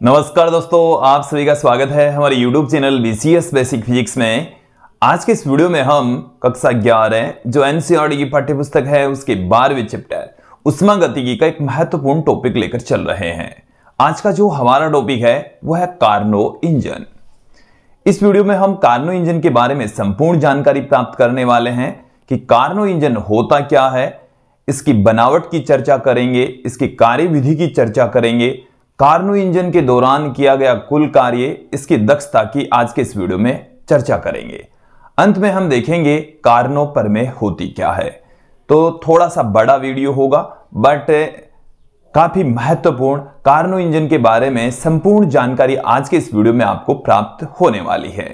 नमस्कार दोस्तों, आप सभी का स्वागत है हमारे YouTube channel BCS basic physics में। आज के इस वीडियो में हम कक्षा 11 जो NCERT की पाठ्यपुस्तक है उसके 12वें चैप्टर उष्मागतिकी का एक महत्वपूर्ण टॉपिक लेकर चल रहे हैं। आज का जो हमारा टॉपिक है वो है कार्नो इंजन। इस वीडियो में हम कार्नो इंजन के बारे में संपूर्ण जानकारी प्राप्त करने वाले हैं कि कार्नो इंजन होता क्या है, इसकी बनावट की चर्चा करेंगे, इसकी कार्यविधि की चर्चा करेंगे, कार्नो इंजन के दौरान किया गया कुल कार्य, इसकी दक्षता की आज के इस वीडियो में चर्चा करेंगे। अंत में हम देखेंगे कार्नो प्रमेय होती क्या है। तो थोड़ा सा बड़ा वीडियो होगा बट काफी महत्वपूर्ण कार्नो इंजन के बारे में संपूर्ण जानकारी आज के इस वीडियो में आपको प्राप्त होने वाली है।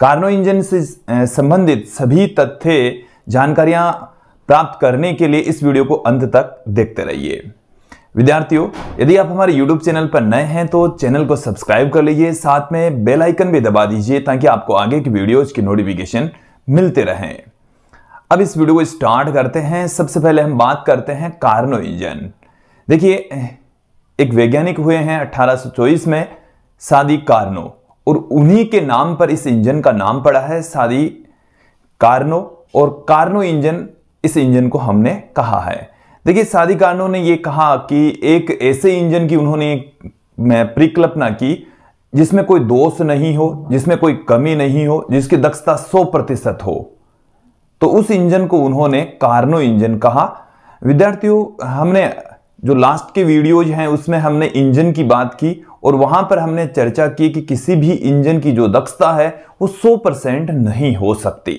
कार्नो इंजन से संबंधित सभी तथ्य जानकारियां प्राप्त करने के लिए इस वीडियो को अंत तक देखते रहिए। विद्यार्थियों, यदि आप हमारे YouTube चैनल पर नए हैं तो चैनल को सब्सक्राइब कर लीजिए, साथ में बेल आइकन भी दबा दीजिए ताकि आपको आगे की वीडियोज की नोटिफिकेशन मिलते रहें। अब इस वीडियो को स्टार्ट करते हैं। सबसे पहले हम बात करते हैं कार्नो इंजन। देखिए, एक वैज्ञानिक हुए हैं 1824 में, सादी कार्नो, और उन्हीं के नाम पर इस इंजन का नाम पड़ा है सादी कार्नो, और कार्नो इंजन इस इंजन को हमने कहा है। देखिए, सादी कार्नो ने यह कहा कि एक ऐसे इंजन की उन्होंने परिकल्पना की जिसमें कोई दोष नहीं हो, जिसमें कोई कमी नहीं हो, जिसकी दक्षता 100% हो, तो उस इंजन को उन्होंने कार्नो इंजन कहा। विद्यार्थियों, हमने जो लास्ट के वीडियोज हैं उसमें हमने इंजन की बात की और वहां पर हमने चर्चा की कि किसी भी इंजन की जो दक्षता है वो 100% नहीं हो सकती।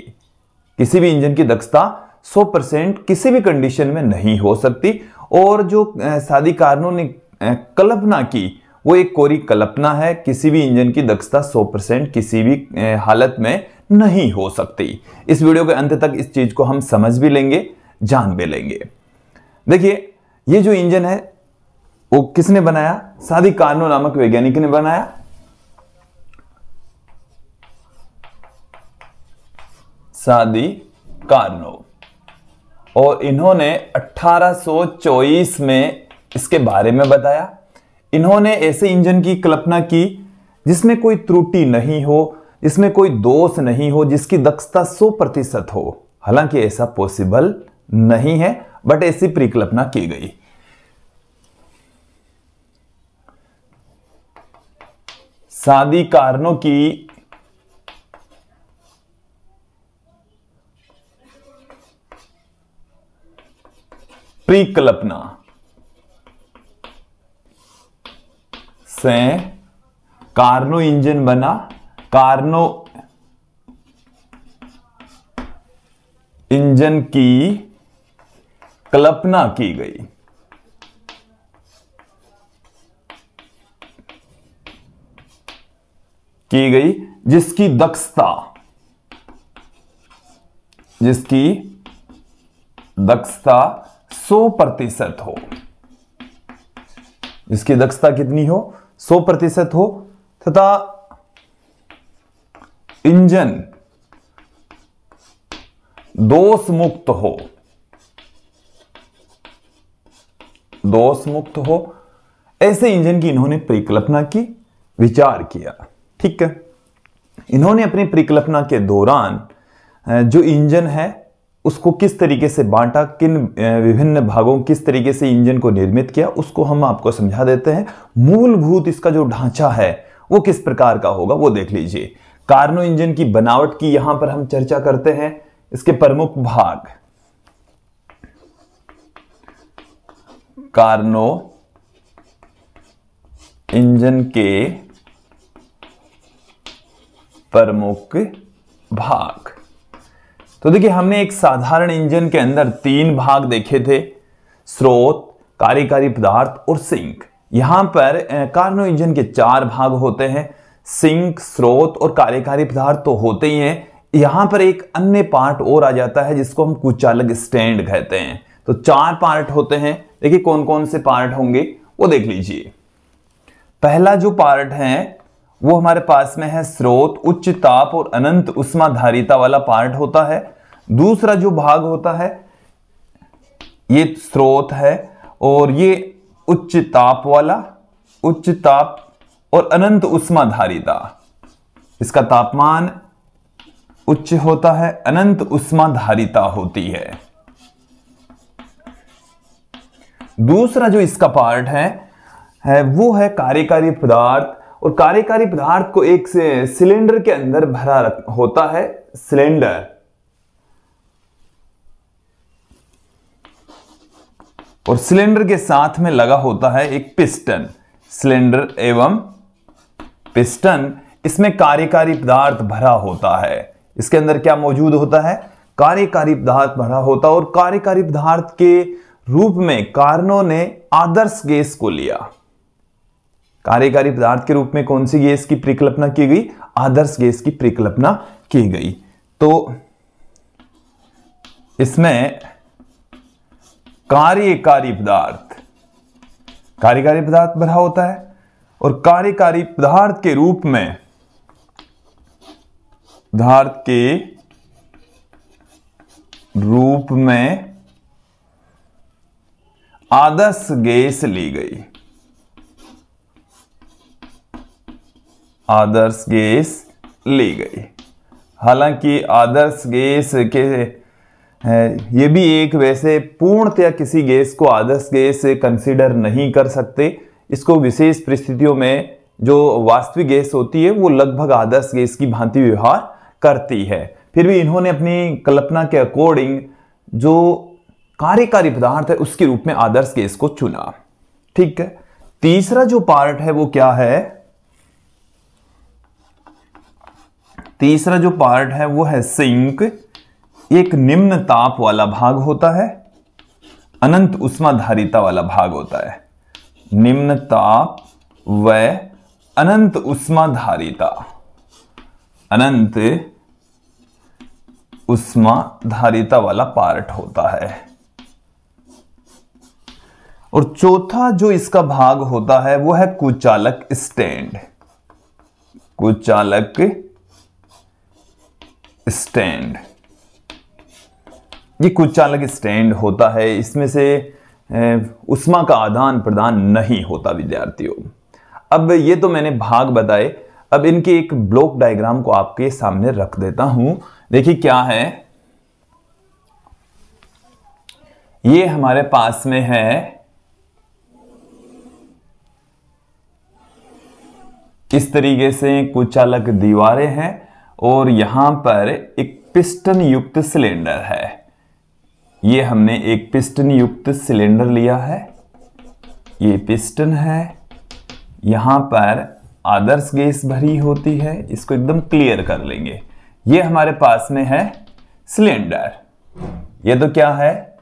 किसी भी इंजन की दक्षता 100% किसी भी कंडीशन में नहीं हो सकती। और जो सादी कार्नो ने कल्पना की वो एक कोरी कल्पना है। किसी भी इंजन की दक्षता 100% किसी भी हालत में नहीं हो सकती। इस वीडियो के अंत तक इस चीज को हम समझ भी लेंगे, जान भी लेंगे। देखिए, ये जो इंजन है वो किसने बनाया? सादी कार्नो नामक वैज्ञानिक ने बनाया। सादी कार्नो, और इन्होंने 1824 में इसके बारे में बताया। इन्होंने ऐसे इंजन की कल्पना की जिसमें कोई त्रुटि नहीं हो, जिसमें कोई दोष नहीं हो, जिसकी दक्षता 100% हो। हालांकि ऐसा पॉसिबल नहीं है बट ऐसी परिकल्पना की गई। सादी कार्नो की परिकल्पना से कार्नो इंजन बना। कार्नो इंजन की कल्पना की गई। जिसकी दक्षता 100% हो। जिसकी दक्षता कितनी हो? 100% हो, तथा इंजन दोष मुक्त हो। दोष मुक्त हो, ऐसे इंजन की इन्होंने परिकल्पना की, विचार किया। ठीक है, इन्होंने अपनी परिकल्पना के दौरान जो इंजन है उसको किस तरीके से बांटा, किन विभिन्न भागों, किस तरीके से इंजन को निर्मित किया, उसको हम आपको समझा देते हैं। मूलभूत इसका जो ढांचा है वो किस प्रकार का होगा वो देख लीजिए। कार्नो इंजन की बनावट की यहां पर हम चर्चा करते हैं। इसके प्रमुख भाग, कार्नो इंजन के प्रमुख भाग। तो देखिए, हमने एक साधारण इंजन के अंदर 3 भाग देखे थे: स्रोत, कार्यकारी पदार्थ और सिंक। यहां पर कार्नो इंजन के 4 भाग होते हैं। सिंक, स्रोत और कार्यकारी पदार्थ तो होते ही हैं। यहां पर एक अन्य पार्ट और आ जाता है जिसको हम कुचालक स्टैंड कहते हैं। तो 4 पार्ट होते हैं। देखिए, कौन कौन से पार्ट होंगे वो देख लीजिए। पहला जो पार्ट है वो हमारे पास में है स्रोत, उच्च ताप और अनंत उष्माधारिता वाला पार्ट होता है। दूसरा जो भाग होता है ये स्रोत है और ये उच्च ताप वाला, उच्च ताप और अनंत उष्माधारिता। इसका तापमान उच्च होता है, अनंत उष्माधारिता होती है। दूसरा जो इसका पार्ट है वो है कार्यकारी पदार्थ। और कार्यकारी पदार्थ को एक सिलेंडर के अंदर भरा होता है, सिलेंडर। और सिलेंडर के साथ में लगा होता है एक पिस्टन। सिलेंडर एवं पिस्टन, इसमें कार्यकारी पदार्थ भरा होता है। इसके अंदर क्या मौजूद होता है? कार्यकारी पदार्थ भरा होता है। और कार्यकारी पदार्थ के रूप में कारणों ने आदर्श गैस को लिया। कार्यकारी पदार्थ के रूप में कौन सी गैस की परिकल्पना की गई? आदर्श गैस की परिकल्पना की गई। तो इसमें कार्यकारी पदार्थ भरा होता है। और कार्यकारी पदार्थ के रूप में आदर्श गैस ली गई। आदर्श गैस ली गई। हालांकि आदर्श गैस के ये भी एक वैसे पूर्णतया किसी गैस को आदर्श गैस कंसीडर नहीं कर सकते। इसको विशेष परिस्थितियों में जो वास्तविक गैस होती है वो लगभग आदर्श गैस की भांति व्यवहार करती है। फिर भी इन्होंने अपनी कल्पना के अकॉर्डिंग जो कार्यकारी पदार्थ है उसके रूप में आदर्श गैस को चुना। ठीक है। तीसरा जो पार्ट है वो क्या है? तीसरा जो पार्ट है वो है सिंक। एक निम्न ताप वाला भाग होता है, अनंत उष्माधारिता वाला भाग होता है। निम्न ताप व अनंत उष्माधारिता। अनंत उष्माधारिता वाला पार्ट होता है। और चौथा जो इसका भाग होता है वो है कुचालक स्टैंड। कुचालक स्टैंड, ये कुचालक स्टैंड होता है। इसमें से उष्मा का आदान प्रदान नहीं होता विद्यार्थियों। अब ये तो मैंने भाग बताए। अब इनके एक ब्लॉक डायग्राम को आपके सामने रख देता हूं। देखिए क्या है, ये हमारे पास में है इस तरीके से कुचालक दीवारें हैं और यहां पर एक पिस्टन युक्त सिलेंडर है। ये हमने एक पिस्टन युक्त सिलेंडर लिया है, ये पिस्टन है। यहां पर आदर्श गैस भरी होती है, इसको एकदम क्लियर कर लेंगे। ये हमारे पास में है सिलेंडर। ये तो क्या है?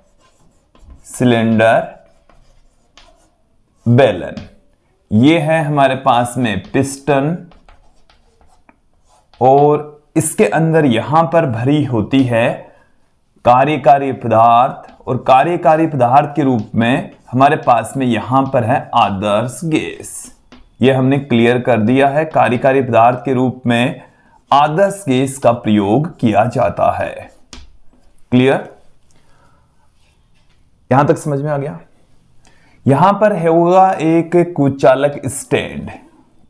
सिलेंडर बेलन। ये है हमारे पास में पिस्टन और इसके अंदर यहां पर भरी होती है कार्यकारी पदार्थ। और कार्यकारी पदार्थ के रूप में हमारे पास में यहां पर है आदर्श गैस। ये हमने क्लियर कर दिया है। कार्यकारी पदार्थ के रूप में आदर्श गैस का प्रयोग किया जाता है। क्लियर? यहां तक समझ में आ गया? यहां पर होगा एक कुचालक स्टैंड।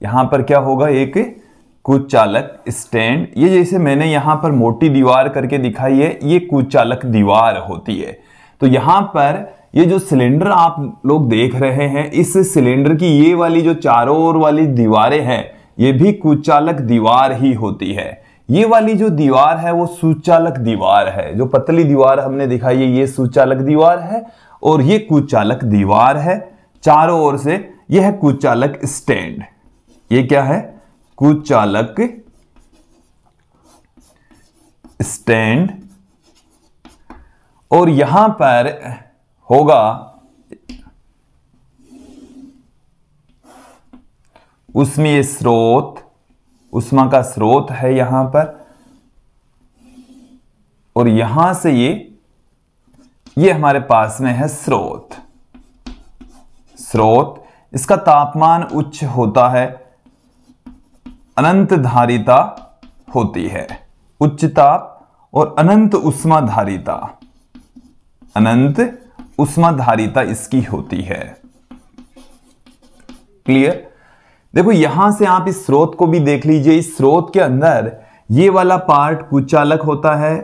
यहां पर क्या होगा? एक कुचालक स्टैंड। ये जैसे मैंने यहां पर मोटी दीवार करके दिखाई है, ये कुचालक दीवार होती है। तो यहां पर ये जो सिलेंडर आप लोग देख रहे हैं, इस सिलेंडर की ये वाली जो चारों ओर वाली दीवारें हैं, ये भी कुचालक दीवार ही होती है। ये वाली जो दीवार है वो सुचालक दीवार है। जो पतली दीवार हमने दिखाई है ये सुचालक दीवार है और ये कुचालक दीवार है चारों ओर से। यह है कुचालक स्टैंड। ये क्या है? कुचालक स्टैंड। और यहां पर होगा उष्मीय स्रोत। उष्मा का स्रोत है यहां पर। और यहां से ये हमारे पास में है स्रोत। स्रोत, इसका तापमान उच्च होता है, अनंत धारिता होती है। उच्च ताप और अनंत उष्माधारिता। अनंत उष्माधारिता इसकी होती है। क्लियर? देखो यहां से आप इस स्रोत को भी देख लीजिए, इस स्रोत के अंदर ये वाला पार्ट कुचालक होता है,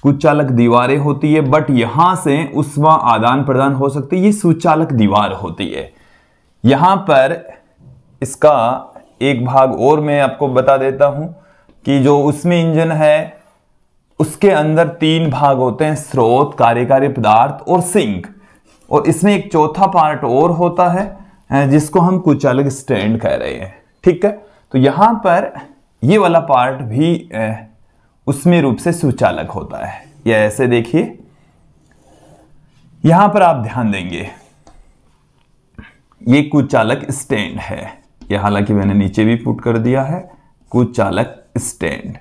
कुचालक दीवारें होती है, बट यहां से उष्मा आदान प्रदान हो सकती है, ये सुचालक दीवार होती है। यहां पर इसका एक भाग और मैं आपको बता देता हूं कि जो उसमें इंजन है उसके अंदर 3 भाग होते हैं, स्रोत, कार्यकारी पदार्थ और सिंक, और इसमें एक चौथा पार्ट और होता है जिसको हम कुचालक स्टैंड कह रहे हैं। ठीक है, तो यहां पर ये वाला पार्ट भी उसमें रूप से सुचालक होता है। ये ऐसे देखिए, यहां पर आप ध्यान देंगे ये कुचालक स्टैंड है, ये हालांकि मैंने नीचे भी पुट कर दिया है, कुचालक स्टैंड।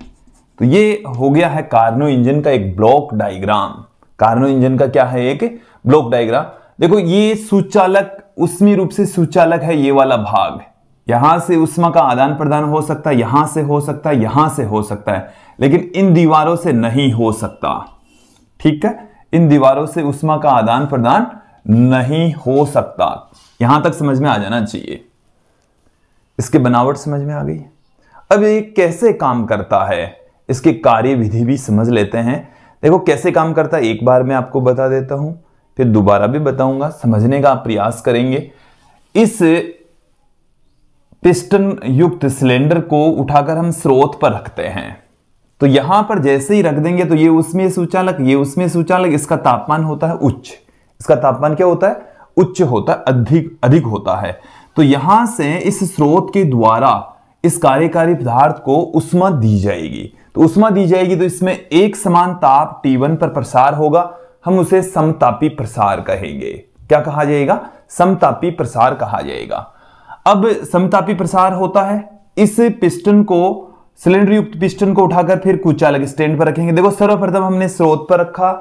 तो ये हो गया है कार्नो इंजन का एक ब्लॉक डायग्राम। कार्नो इंजन का क्या है, एक ब्लॉक डायग्राम। देखो ये सुचालक, उष्मीय रूप से सुचालक है ये वाला भाग, यहां से उष्मा का आदान प्रदान हो सकता है, यहां से हो सकता है, यहां से हो सकता है, लेकिन इन दीवारों से नहीं हो सकता। ठीक है, इन दीवारों से उष्मा का आदान प्रदान नहीं हो सकता। यहां तक समझ में आ जाना चाहिए, इसकी बनावट समझ में आ गई। अब ये कैसे काम करता है, इसकी कार्य विधि भी समझ लेते हैं। देखो कैसे काम करता है, एक बार मैं आपको बता देता हूं, फिर दोबारा भी बताऊंगा, समझने का प्रयास करेंगे। इस पिस्टन युक्त सिलेंडर को उठाकर हम स्रोत पर रखते हैं, तो यहां पर जैसे ही रख देंगे तो ये उसमें सुचालक, ये उसमें सुचालक, इसका तापमान होता है उच्च। इसका तापमान क्या होता है, उच्च होता है, अधिक होता है। तो यहां से इस स्रोत के द्वारा इस कार्यकारी पदार्थ को उष्मा दी जाएगी। तो उष्मा दी जाएगी तो इसमें एक समान ताप T1 पर प्रसार होगा, हम उसे समतापी प्रसार कहेंगे। क्या कहा जाएगा, समतापी प्रसार कहा जाएगा। अब समतापी प्रसार होता है, इस पिस्टन को, सिलेंडर युक्त पिस्टन को उठाकर फिर कुचालक स्टैंड पर रखेंगे। देखो सर्वप्रथम हमने स्रोत पर रखा,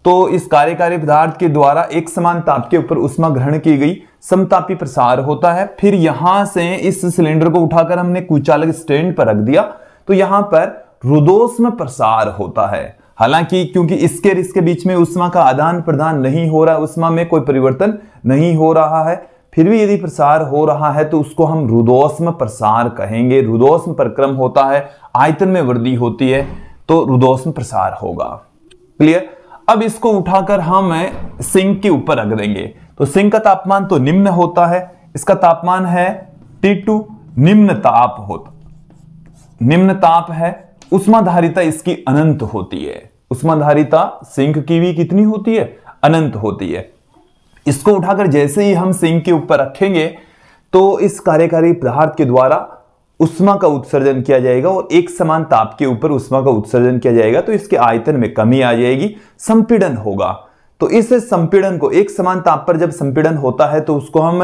तो इस कार्यकारी पदार्थ के द्वारा एक समान ताप के ऊपर उष्मा ग्रहण की गई, समतापी प्रसार होता है। फिर यहां से इस सिलेंडर को उठाकर हमने कुचालक स्टैंड पर रख दिया, तो यहां पर रुद्धोष्म प्रसार होता है। हालांकि क्योंकि इसके और इसके बीच में उष्मा का आदान प्रदान नहीं हो रहा है, उष्मा में कोई परिवर्तन नहीं हो रहा है, फिर भी यदि प्रसार हो रहा है तो उसको हम रुद्धोष्म प्रसार कहेंगे। रुद्धोष्म परिक्रम होता है, आयतन में वृद्धि होती है, तो रुद्धोष्म प्रसार होगा। क्लियर। अब इसको उठाकर हम सिंक के ऊपर रख देंगे, तो सिंक का तापमान तो निम्न होता है, इसका तापमान है T2, निम्न ताप होता, निम्न ताप है। उष्माधारिता इसकी अनंत होती है, उष्माधारिता सिंक की भी कितनी होती है, अनंत होती है। इसको उठाकर जैसे ही हम सिंक के ऊपर रखेंगे तो इस कार्यकारी पदार्थ के द्वारा उष्मा का उत्सर्जन किया जाएगा और एक समान ताप के ऊपर उष्मा का उत्सर्जन किया जाएगा, तो इसके आयतन में कमी आ जाएगी, संपीड़न होगा। तो इस संपीड़न को, एक समान ताप पर जब संपीड़न होता है तो उसको हम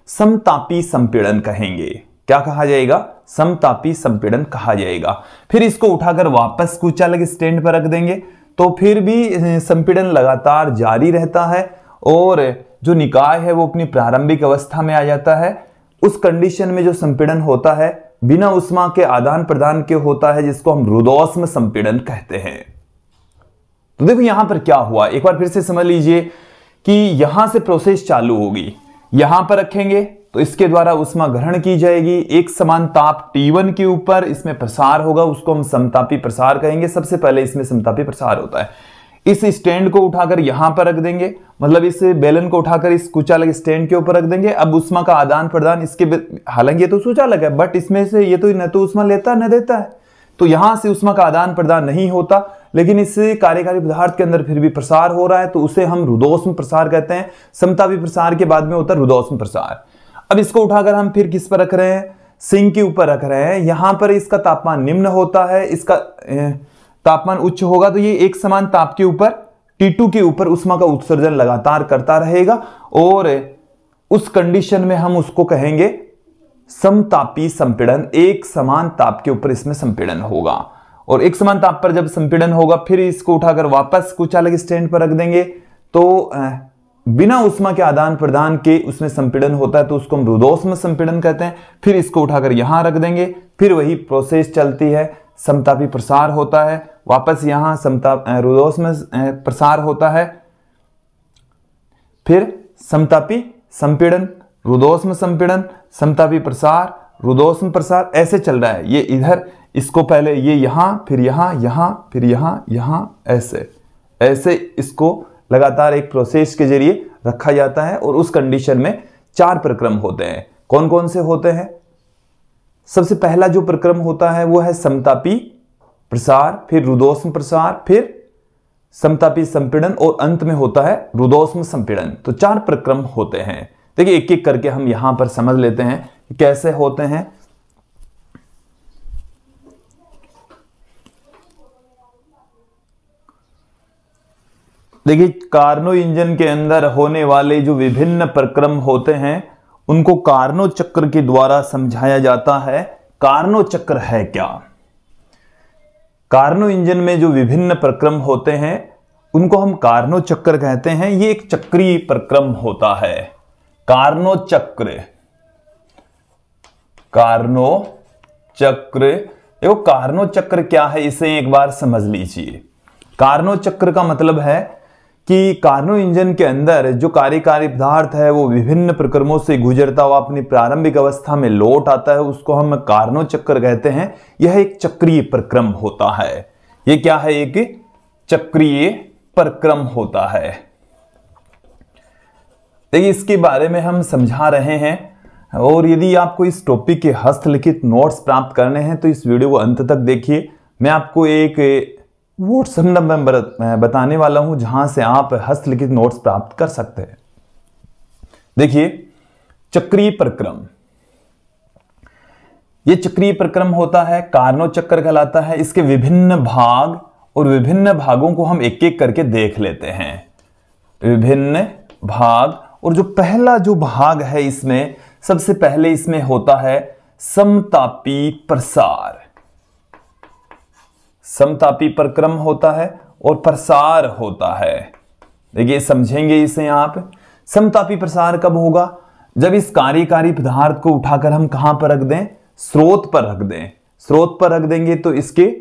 समतापी संपीड़न कहेंगे। क्या कहा जाएगा, समतापी संपीड़न कहा जाएगा। फिर इसको उठाकर वापस कुचालक स्टैंड पर रख देंगे, तो फिर भी संपीड़न लगातार जारी रहता है और जो निकाय है वो अपनी प्रारंभिक अवस्था में आ जाता है। उस कंडीशन में जो संपीड़न होता है बिना उष्मा के आदान प्रदान के होता है, जिसको हम रुद्धोष्म संपीड़न कहते हैं। तो देखो यहां पर क्या हुआ, एक बार फिर से समझ लीजिए कि यहां से प्रोसेस चालू होगी, यहां पर रखेंगे तो इसके द्वारा उष्मा ग्रहण की जाएगी, एक समान ताप T1 के ऊपर इसमें प्रसार होगा, उसको हम समतापी प्रसार कहेंगे। सबसे पहले इसमें समतापी प्रसार होता है। इस स्टैंड को उठाकर यहां पर रख देंगे, मतलब इस बेलन को उठाकर इस कुचालक स्टैंड के ऊपर रख देंगे। अब उष्मा का आदान प्रदान इसके, हालांकि ये तो सुचालक है बट इसमें से ये तो न तो उष्मा लेता है न देता है, तो यहां से उष्मा का आदान प्रदान नहीं होता, लेकिन इस कार्यकारी पदार्थ के अंदर फिर भी प्रसार हो रहा है, तो उसे हम रुद्धोष्म प्रसार कहते हैं। समतापी प्रसार के बाद में होता है रुद्धोष्म प्रसार। अब इसको उठाकर हम फिर किस पर रख रहे हैं, सिंक के ऊपर रख रहे हैं। यहां पर इसका तापमान निम्न होता है, इसका तापमान उच्च होगा, तो ये एक समान ताप के ऊपर T2 के ऊपर उष्मा का उत्सर्जन लगातार करता रहेगा और उस कंडीशन में हम उसको कहेंगे समतापी संपीड़न। एक समान ताप के ऊपर इसमें संपीड़न होगा और एक समान ताप पर जब संपीड़न होगा फिर इसको उठाकर वापस कुचालक स्टैंड पर रख देंगे, तो बिना उष्मा के आदान प्रदान के उसमें संपीड़न होता है, तो उसको हम रुद्धोष्म संपीड़न कहते हैं। फिर इसको उठाकर यहां रख देंगे, फिर वही प्रोसेस चलती है, समतापी प्रसार होता है, वापस यहां रुद्धोष्म प्रसार होता है, फिर समतापी संपीड़न, रुद्धोष्म संपीड़न, समतापी प्रसार, रुद्धोष्म प्रसार ऐसे चल रहा है, ये इधर, इसको पहले ये यहां, फिर यहां, यहां, फिर यहां, यहां, ऐसे ऐसे इसको लगातार एक प्रोसेस के जरिए रखा जाता है। और उस कंडीशन में 4 प्रक्रम होते हैं। कौन कौन से होते हैं? सबसे पहला जो प्रक्रम होता है वो है समतापी प्रसार, फिर रुद्धोष्म प्रसार, फिर समतापी संपीड़न और अंत में होता है रुद्धोष्म संपीड़न। तो 4 प्रक्रम होते हैं। देखिए एक एक करके हम यहां पर समझ लेते हैं कि कैसे होते हैं। देखिए कार्नो इंजन के अंदर होने वाले जो विभिन्न प्रक्रम होते हैं उनको कार्नो चक्र के द्वारा समझाया जाता है। कार्नो चक्र है क्या? कार्नो इंजन में जो विभिन्न प्रक्रम होते हैं उनको हम कार्नो चक्र कहते हैं। ये एक चक्रीय प्रक्रम होता है। कार्नो चक्र, कार्नो चक्र। देखो कार्नो चक्र क्या है, इसे एक बार समझ लीजिए। कार्नो चक्र का मतलब है कि कार्नो इंजन के अंदर जो कार्यकारी पदार्थ है वो विभिन्न प्रक्रमों से गुजरता हुआ अपनी प्रारंभिक अवस्था में लौट आता है, उसको हम कार्नो चक्र कहते हैं। यह एक चक्रीय प्रक्रम होता है। यह क्या है? एक चक्रीय प्रक्रम होता है। देखिए इसके बारे में हम समझा रहे हैं। और यदि आपको इस टॉपिक के हस्तलिखित नोट्स प्राप्त करने हैं तो इस वीडियो को अंत तक देखिए। मैं आपको एक व्हाट्सएप नंबर बताने वाला हूं जहां से आप हस्तलिखित नोट्स प्राप्त कर सकते हैं। देखिए चक्रीय प्रक्रम, यह चक्रीय प्रक्रम होता है, कार्नो चक्र कहलाता है। इसके विभिन्न भाग और विभिन्न भागों को हम एक एक करके देख लेते हैं। विभिन्न भाग, और जो पहला जो भाग है इसमें, सबसे पहले इसमें होता है समतापी प्रसार। समतापी प्रक्रम होता है और प्रसार होता है। देखिए समझेंगे इसे आप। समतापी प्रसार कब होगा? जब इस कार्यकारी पदार्थ को उठाकर हम कहां पर रख दें? स्रोत पर रख दें। स्रोत पर रख देंगे तो इसके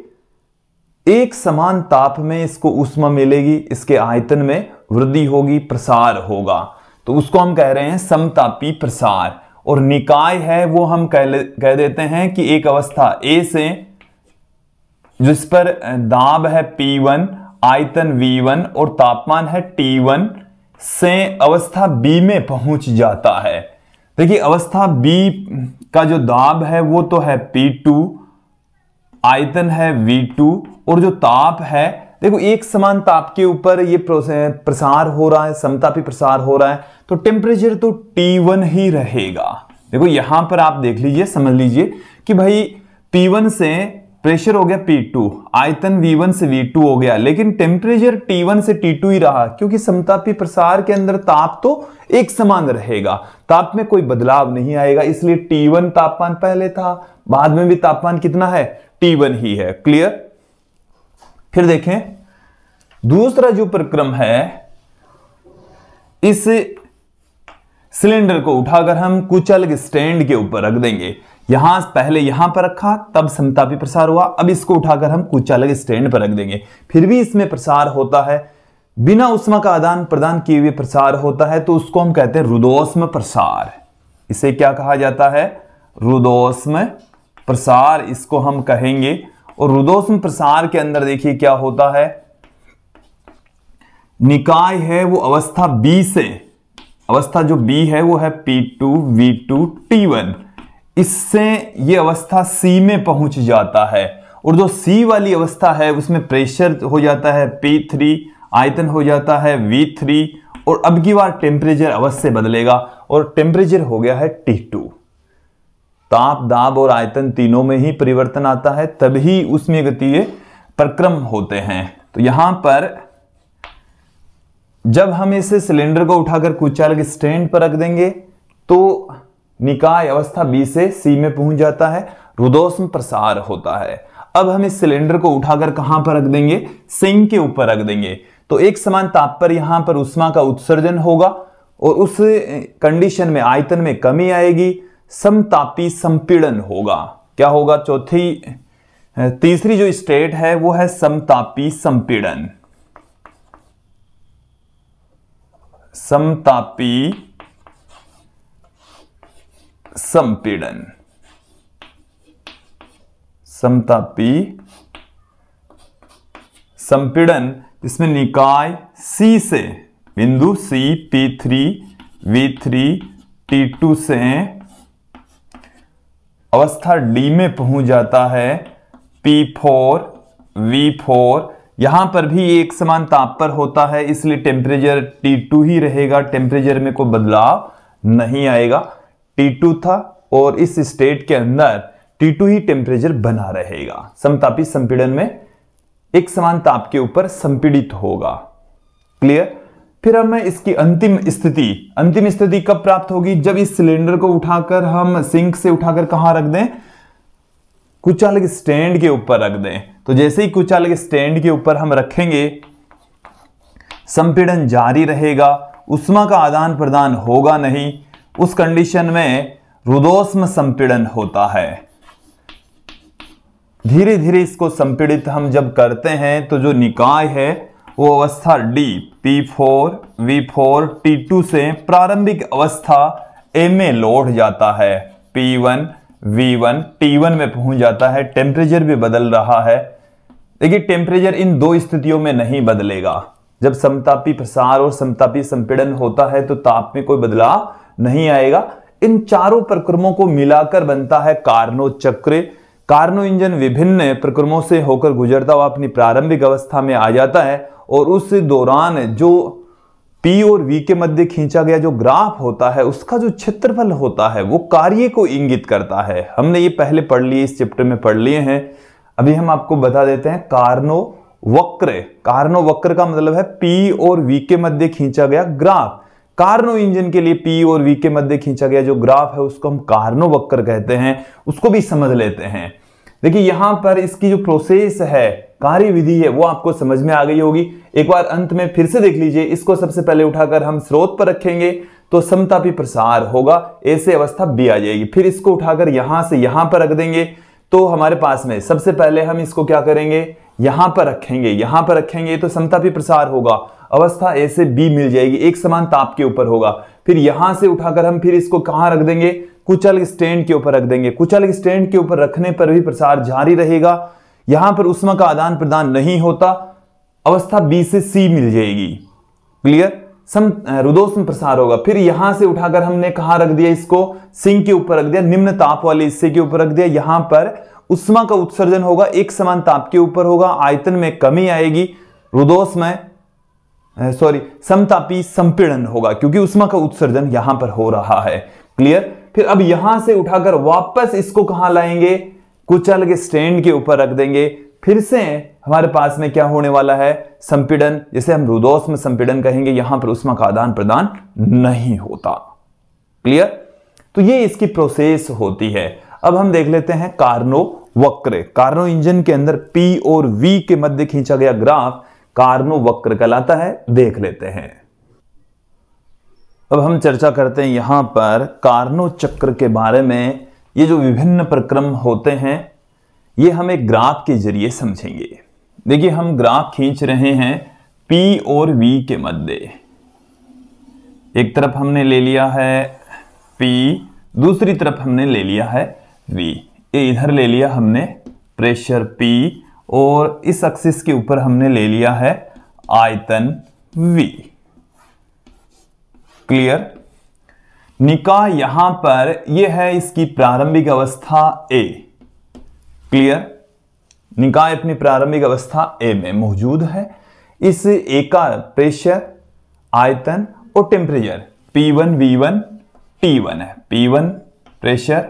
एक समान ताप में इसको ऊष्मा मिलेगी, इसके आयतन में वृद्धि होगी, प्रसार होगा। तो उसको हम कह रहे हैं समतापी प्रसार। और निकाय है वो हम कह देते हैं कि एक अवस्था A से जिस पर दाब है P1, आयतन V1 और तापमान है T1 से अवस्था B में पहुंच जाता है। देखिए अवस्था B का जो दाब है वो तो है P2, आयतन है V2 और जो ताप है, देखो एक समान ताप के ऊपर ये प्रसार हो रहा है, समतापी प्रसार हो रहा है, तो टेम्परेचर तो T1 ही रहेगा। देखो यहां पर आप देख लीजिए, समझ लीजिए कि भाई P1 से प्रेशर हो गया P2, आयतन V1 से V2 हो गया, लेकिन टेम्परेचर T1 से T2 ही रहा, क्योंकि समतापी प्रसार के अंदर ताप तो एक समान रहेगा, ताप में कोई बदलाव नहीं आएगा। इसलिए T1 तापमान पहले था, बाद में भी तापमान कितना है? T1 ही है। क्लियर? फिर देखें दूसरा जो प्रक्रम है, इस सिलेंडर को उठाकर हम कुछ अलग स्टैंड के ऊपर रख देंगे। यहां पहले यहां पर रखा तब समतापी प्रसार हुआ, अब इसको उठाकर हम कुछ अलग स्टैंड पर रख देंगे, फिर भी इसमें प्रसार होता है, बिना ऊष्मा का आदान प्रदान किए हुए प्रसार होता है, तो उसको हम कहते हैं रुद्धोष्म प्रसार। इसे क्या कहा जाता है? रुद्धोष्म प्रसार इसको हम कहेंगे। और रुद्धोष्म प्रसार के अंदर देखिए क्या होता है, निकाय है वो अवस्था B से, अवस्था जो B है वो है P2, V2, T1, इससे ये अवस्था C में पहुंच जाता है। और जो C वाली अवस्था है उसमें प्रेशर हो जाता है P3, आयतन हो जाता है V3, और अब की बार टेम्परेचर अवश्य बदलेगा और टेम्परेचर हो गया है T2। ताप, दाब और आयतन तीनों में ही परिवर्तन आता है, तभी उसमें गतीय प्रक्रम होते हैं। तो यहां पर जब हम इसे सिलेंडर को उठाकर कुछ अलग स्टैंड पर रख देंगे तो निकाय अवस्था B से C में पहुंच जाता है, रुद्धोष्म प्रसार होता है। अब हम इस सिलेंडर को उठाकर कहां पर रख देंगे? सिंक के ऊपर रख देंगे, तो एक समान ताप पर यहां पर ऊष्मा का उत्सर्जन होगा और उस कंडीशन में आयतन में कमी आएगी, समतापी संपीड़न होगा। क्या होगा? तीसरी जो स्टेट है वो है समतापी संपीड़न। समतापी संपीड़न, समतापी संपीड़न, इसमें निकाय C से बिंदु C P3 V3 T2 से अवस्था D में पहुंच जाता है P4 V4। यहां पर भी एक समान ताप पर होता है, इसलिए टेम्परेचर T2 ही रहेगा, टेम्परेचर में कोई बदलाव नहीं आएगा। T2 था और इस स्टेट के अंदर T2 ही टेम्परेचर बना रहेगा। समतापी संपीड़न में एक समान ताप के ऊपर संपीड़ित होगा। क्लियर। फिर अब मैं इसकी अंतिम स्थिति कब प्राप्त होगी? जब इस सिलेंडर को उठाकर हम सिंक से उठाकर कहां रख दें? कुचालक स्टैंड के ऊपर रख दें। तो जैसे ही कुचालक स्टैंड के ऊपर हम रखेंगे, संपीड़न जारी रहेगा, उष्मा का आदान प्रदान होगा नहीं। उस कंडीशन में रुद्धोष्म संपीड़न होता है। धीरे धीरे इसको संपीड़ित हम जब करते हैं तो जो निकाय है वो अवस्था D P4 V4 T2 से प्रारंभिक अवस्था A में लौट जाता है, P1 V1 T1 में पहुंच जाता है। टेम्परेचर भी बदल रहा है। देखिए टेम्परेचर इन दो स्थितियों में नहीं बदलेगा। जब समतापी प्रसार और समतापी संपीड़न होता है तो ताप में कोई बदलाव नहीं आएगा। इन चारों प्रक्रमों को मिलाकर बनता है कार्नोट चक्र। कार्नो इंजन विभिन्न प्रक्रमों से होकर गुजरता हुआ अपनी प्रारंभिक अवस्था में आ जाता है और उस दौरान जो P और V के मध्य खींचा गया जो ग्राफ होता है उसका जो क्षेत्रफल होता है वो कार्य को इंगित करता है। हमने ये पहले पढ़ लिए, इस चैप्टर में पढ़ लिए हैं। अभी हम आपको बता देते हैं कार्नो वक्र। कार्नो वक्र का मतलब है P और V के मध्य खींचा गया ग्राफ। कार्नो इंजन के लिए P और V के मध्य खींचा गया जो ग्राफ है उसको हम कार्नो वक्र कहते हैं। उसको भी समझ लेते हैं। देखिए यहां पर इसकी जो प्रोसेस है, कार्य विधि है, वो आपको समझ में आ गई होगी। एक बार अंत में फिर से देख लीजिए। इसको सबसे पहले उठाकर हम स्रोत पर रखेंगे तो समतापी प्रसार होगा, A से अवस्था B आ जाएगी। फिर इसको उठाकर यहां से यहां पर रख देंगे तो हमारे पास में सबसे पहले हम इसको क्या करेंगे, यहां पर रखेंगे तो समतापी प्रसार होगा, अवस्था A से B मिल जाएगी, एक समान ताप के ऊपर होगा। फिर यहां से उठाकर हम फिर इसको कहां रख देंगे, कुचालक स्टैंड के ऊपर रख देंगे। कुचालक स्टैंड के ऊपर रखने पर भी प्रसार जारी रहेगा। यहां पर उष्मा का आदान प्रदान नहीं होता, अवस्था B से C मिल जाएगी। क्लियर। रुद्धोष्म प्रसार होगा। फिर यहां से उठाकर हमने कहां रख दिया, इसको सिंक के ऊपर रख दिया, निम्न ताप वाले हिस्से के ऊपर रख दिया। यहां पर उष्मा का उत्सर्जन होगा, एक समान ताप के ऊपर होगा, आयतन में कमी आएगी, समतापी संपीड़न होगा क्योंकि उष्मा का उत्सर्जन यहां पर हो रहा है। क्लियर। फिर अब यहां से उठाकर वापस इसको कहां लाएंगे, कुचालक स्टैंड के ऊपर रख देंगे। फिर से हमारे पास में क्या होने वाला है, संपीड़न, जिसे हम रुद्धोष्म संपीड़न कहेंगे। यहां पर उष्मा का आदान प्रदान नहीं होता। क्लियर। तो ये इसकी प्रोसेस होती है। अब हम देख लेते हैं कार्नो वक्र। कार्नो इंजन के अंदर P और V के मध्य खींचा गया ग्राफ कार्नो वक्र कहलाता है। देख लेते हैं। अब हम चर्चा करते हैं यहां पर कार्नो चक्र के बारे में। ये जो विभिन्न प्रक्रम होते हैं ये हम एक ग्राफ के जरिए समझेंगे। देखिए हम ग्राफ खींच रहे हैं P और V के मध्य। एक तरफ हमने ले लिया है P, दूसरी तरफ हमने ले लिया है V। ये इधर ले लिया हमने प्रेशर P और इस एक्सिस के ऊपर हमने ले लिया है आयतन V। क्लियर। निकाय यहां पर यह है इसकी प्रारंभिक अवस्था A। क्लियर। निकाय अपनी प्रारंभिक अवस्था A में मौजूद है। इस A का प्रेशर, आयतन और टेम्परेचर P1 V1 T1 है। P1 प्रेशर,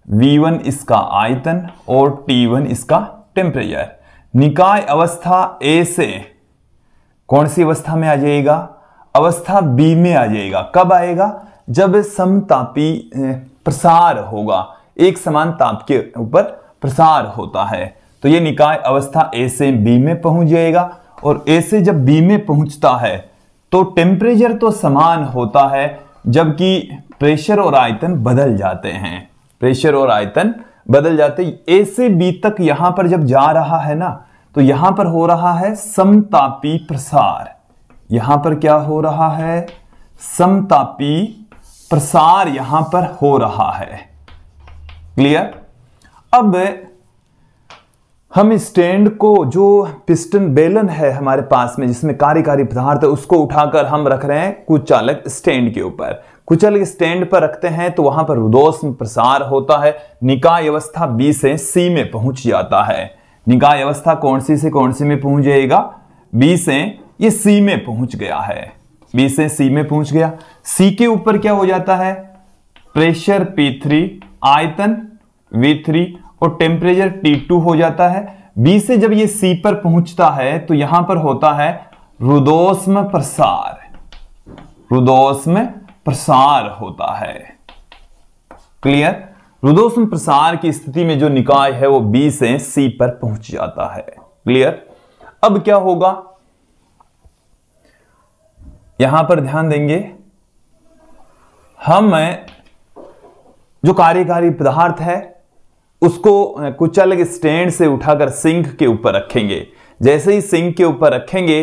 V1 इसका आयतन और T1 इसका टेम्परेचर। निकाय अवस्था A से कौन सी अवस्था में आ जाएगा, अवस्था B में आ जाएगा। कब आएगा, जब समतापी प्रसार होगा, एक समान ताप के ऊपर प्रसार होता है। तो ये निकाय अवस्था A से B में पहुंच जाएगा और A से जब B में पहुंचता है तो टेम्परेचर तो समान होता है जबकि प्रेशर और आयतन बदल जाते हैं। प्रेशर और आयतन बदल जाते। A से B तक यहां पर जब जा रहा है ना तो यहां पर हो रहा है समतापी प्रसार। यहां पर क्या हो रहा है, समतापी प्रसार यहां पर हो रहा है। क्लियर। अब हम स्टैंड को, जो पिस्टन बेलन है हमारे पास में जिसमें कार्यकारी पदार्थ है, उसको उठाकर हम रख रहे हैं कुचालक स्टैंड के ऊपर। कुचालक स्टैंड पर रखते हैं तो वहां पर रुदोष्म प्रसार होता है, निकाय अवस्था बी से सी में पहुंच जाता है। निकाय अवस्था कौन सी से कौन सी में पहुंच जाएगा? बी से ये सी में पहुंच गया है, बी से सी में पहुंच गया। सी के ऊपर क्या हो जाता है? प्रेशर P3, आयतन V3 और टेम्परेचर T2 हो जाता है। बी से जब ये सी पर पहुंचता है तो यहां पर होता है रुदोष्म प्रसार, रुदोष्म प्रसार होता है। क्लियर? रुदोष्म प्रसार की स्थिति में जो निकाय है वो बी से सी पर पहुंच जाता है। क्लियर? अब क्या होगा यहां पर ध्यान देंगे, हम जो कार्यकारी पदार्थ है उसको कुचालक स्टैंड से उठाकर सिंक के ऊपर रखेंगे। जैसे ही सिंक के ऊपर रखेंगे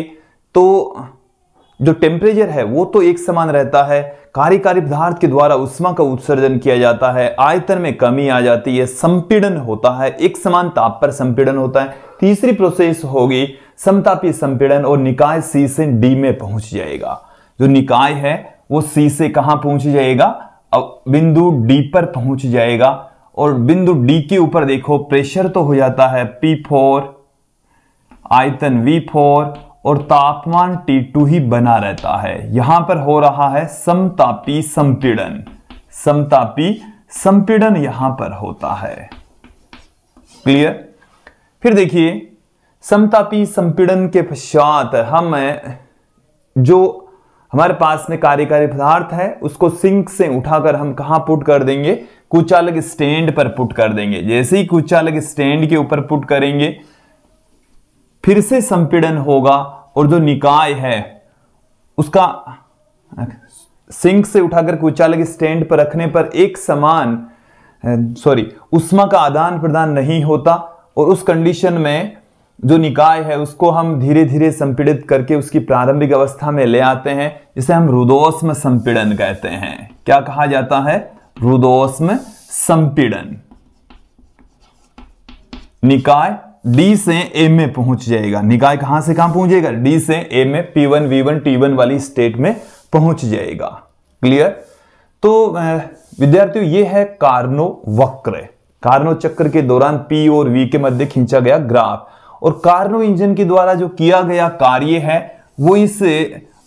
तो जो टेम्परेचर है वो तो एक समान रहता है, कार्यकारी पदार्थ के द्वारा उष्मा का उत्सर्जन किया जाता है, आयतन में कमी आ जाती है, संपीड़न होता है, एक समान ताप पर संपीड़न होता है। तीसरी प्रोसेस होगी समतापी संपीड़न और निकाय सी से डी में पहुंच जाएगा। जो निकाय है वो सी से कहां पहुंच जाएगा? अब बिंदु डी पर पहुंच जाएगा और बिंदु डी के ऊपर देखो प्रेशर तो हो जाता है P4, आयतन V4 और तापमान T2 ही बना रहता है। यहां पर हो रहा है समतापी संपीड़न, समतापी संपीड़न यहां पर होता है। क्लियर? फिर देखिए समतापी संपीड़न के पश्चात हम जो हमारे पास में कार्यकारी पदार्थ है उसको सिंक से उठाकर हम कहां पुट कर देंगे? कुचालक स्टैंड पर पुट कर देंगे। जैसे ही कुचालक स्टैंड के ऊपर पुट करेंगे फिर से संपीड़न होगा और जो निकाय है उसका सिंक से उठाकर कुचालक स्टैंड पर रखने पर एक समान उष्मा का आदान प्रदान नहीं होता और उस कंडीशन में जो निकाय है उसको हम धीरे धीरे संपीड़ित करके उसकी प्रारंभिक अवस्था में ले आते हैं, जिसे हम रुदोष्म संपीड़न कहते हैं। क्या कहा जाता है? रुदोष्म संपीड़न। निकाय डी से ए में पहुंच जाएगा। निकाय कहां से कहां पहुंचेगा? डी से ए में P1, V1, T1 वाली स्टेट में पहुंच जाएगा। क्लियर? तो विद्यार्थियों ये है कार्नो वक्र, कार्नो चक्र के दौरान P और V के मध्य खींचा गया ग्राफ। और कार्नो इंजन के द्वारा जो किया गया कार्य है वो इस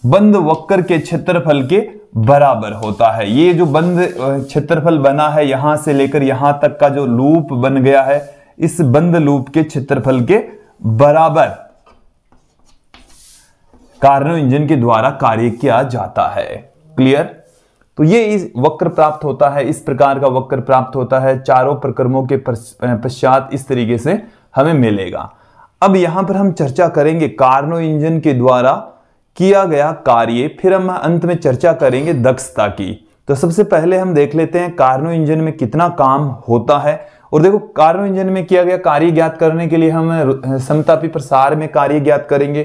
बंद वक्र के क्षेत्रफल के बराबर होता है। ये जो बंद क्षेत्रफल बना है यहां से लेकर यहां तक का जो लूप बन गया है, इस बंद लूप के क्षेत्रफल के बराबर कार्नो इंजन के द्वारा कार्य किया जाता है। क्लियर? तो ये इस वक्र प्राप्त होता है, इस प्रकार का वक्र प्राप्त होता है। चारों प्रक्रमों के पश्चात इस तरीके से हमें मिलेगा। अब यहां पर हम चर्चा करेंगे कार्नो इंजन के द्वारा किया गया कार्य, फिर हम अंत में चर्चा करेंगे दक्षता की। तो सबसे पहले हम देख लेते हैं कार्नो इंजन में कितना काम होता है। और देखो कार्नो इंजन में किया गया कार्य ज्ञात करने के लिए हम समतापी प्रसार में कार्य ज्ञात करेंगे,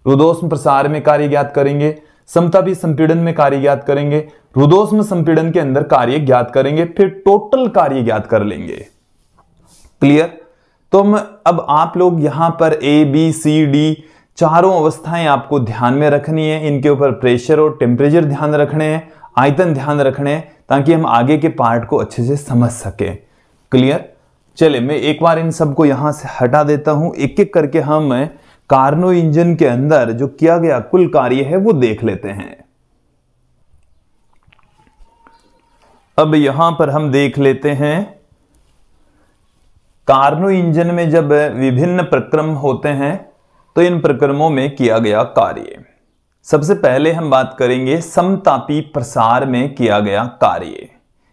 रुदोष्म प्रसार में कार्य ज्ञात करेंगे, समतापी संपीड़न में कार्य ज्ञात करेंगे, रुदोष्म संपीड़न के अंदर कार्य ज्ञात करेंगे, फिर टोटल कार्य ज्ञात कर लेंगे। क्लियर? तो अब आप लोग यहां पर A, B, C, D चारों अवस्थाएं आपको ध्यान में रखनी है। इनके ऊपर प्रेशर और टेम्परेचर ध्यान रखने हैं, आयतन ध्यान रखने हैं, ताकि हम आगे के पार्ट को अच्छे से समझ सके। क्लियर? चले मैं एक बार इन सबको यहां से हटा देता हूं, एक एक करके हम कार्नो इंजन के अंदर जो किया गया कुल कार्य है वो देख लेते हैं। अब यहां पर हम देख लेते हैं कार्नो इंजन में जब विभिन्न प्रक्रम होते हैं तो इन प्रक्रमों में किया गया कार्य। सबसे पहले हम बात करेंगे समतापी प्रसार में किया गया कार्य।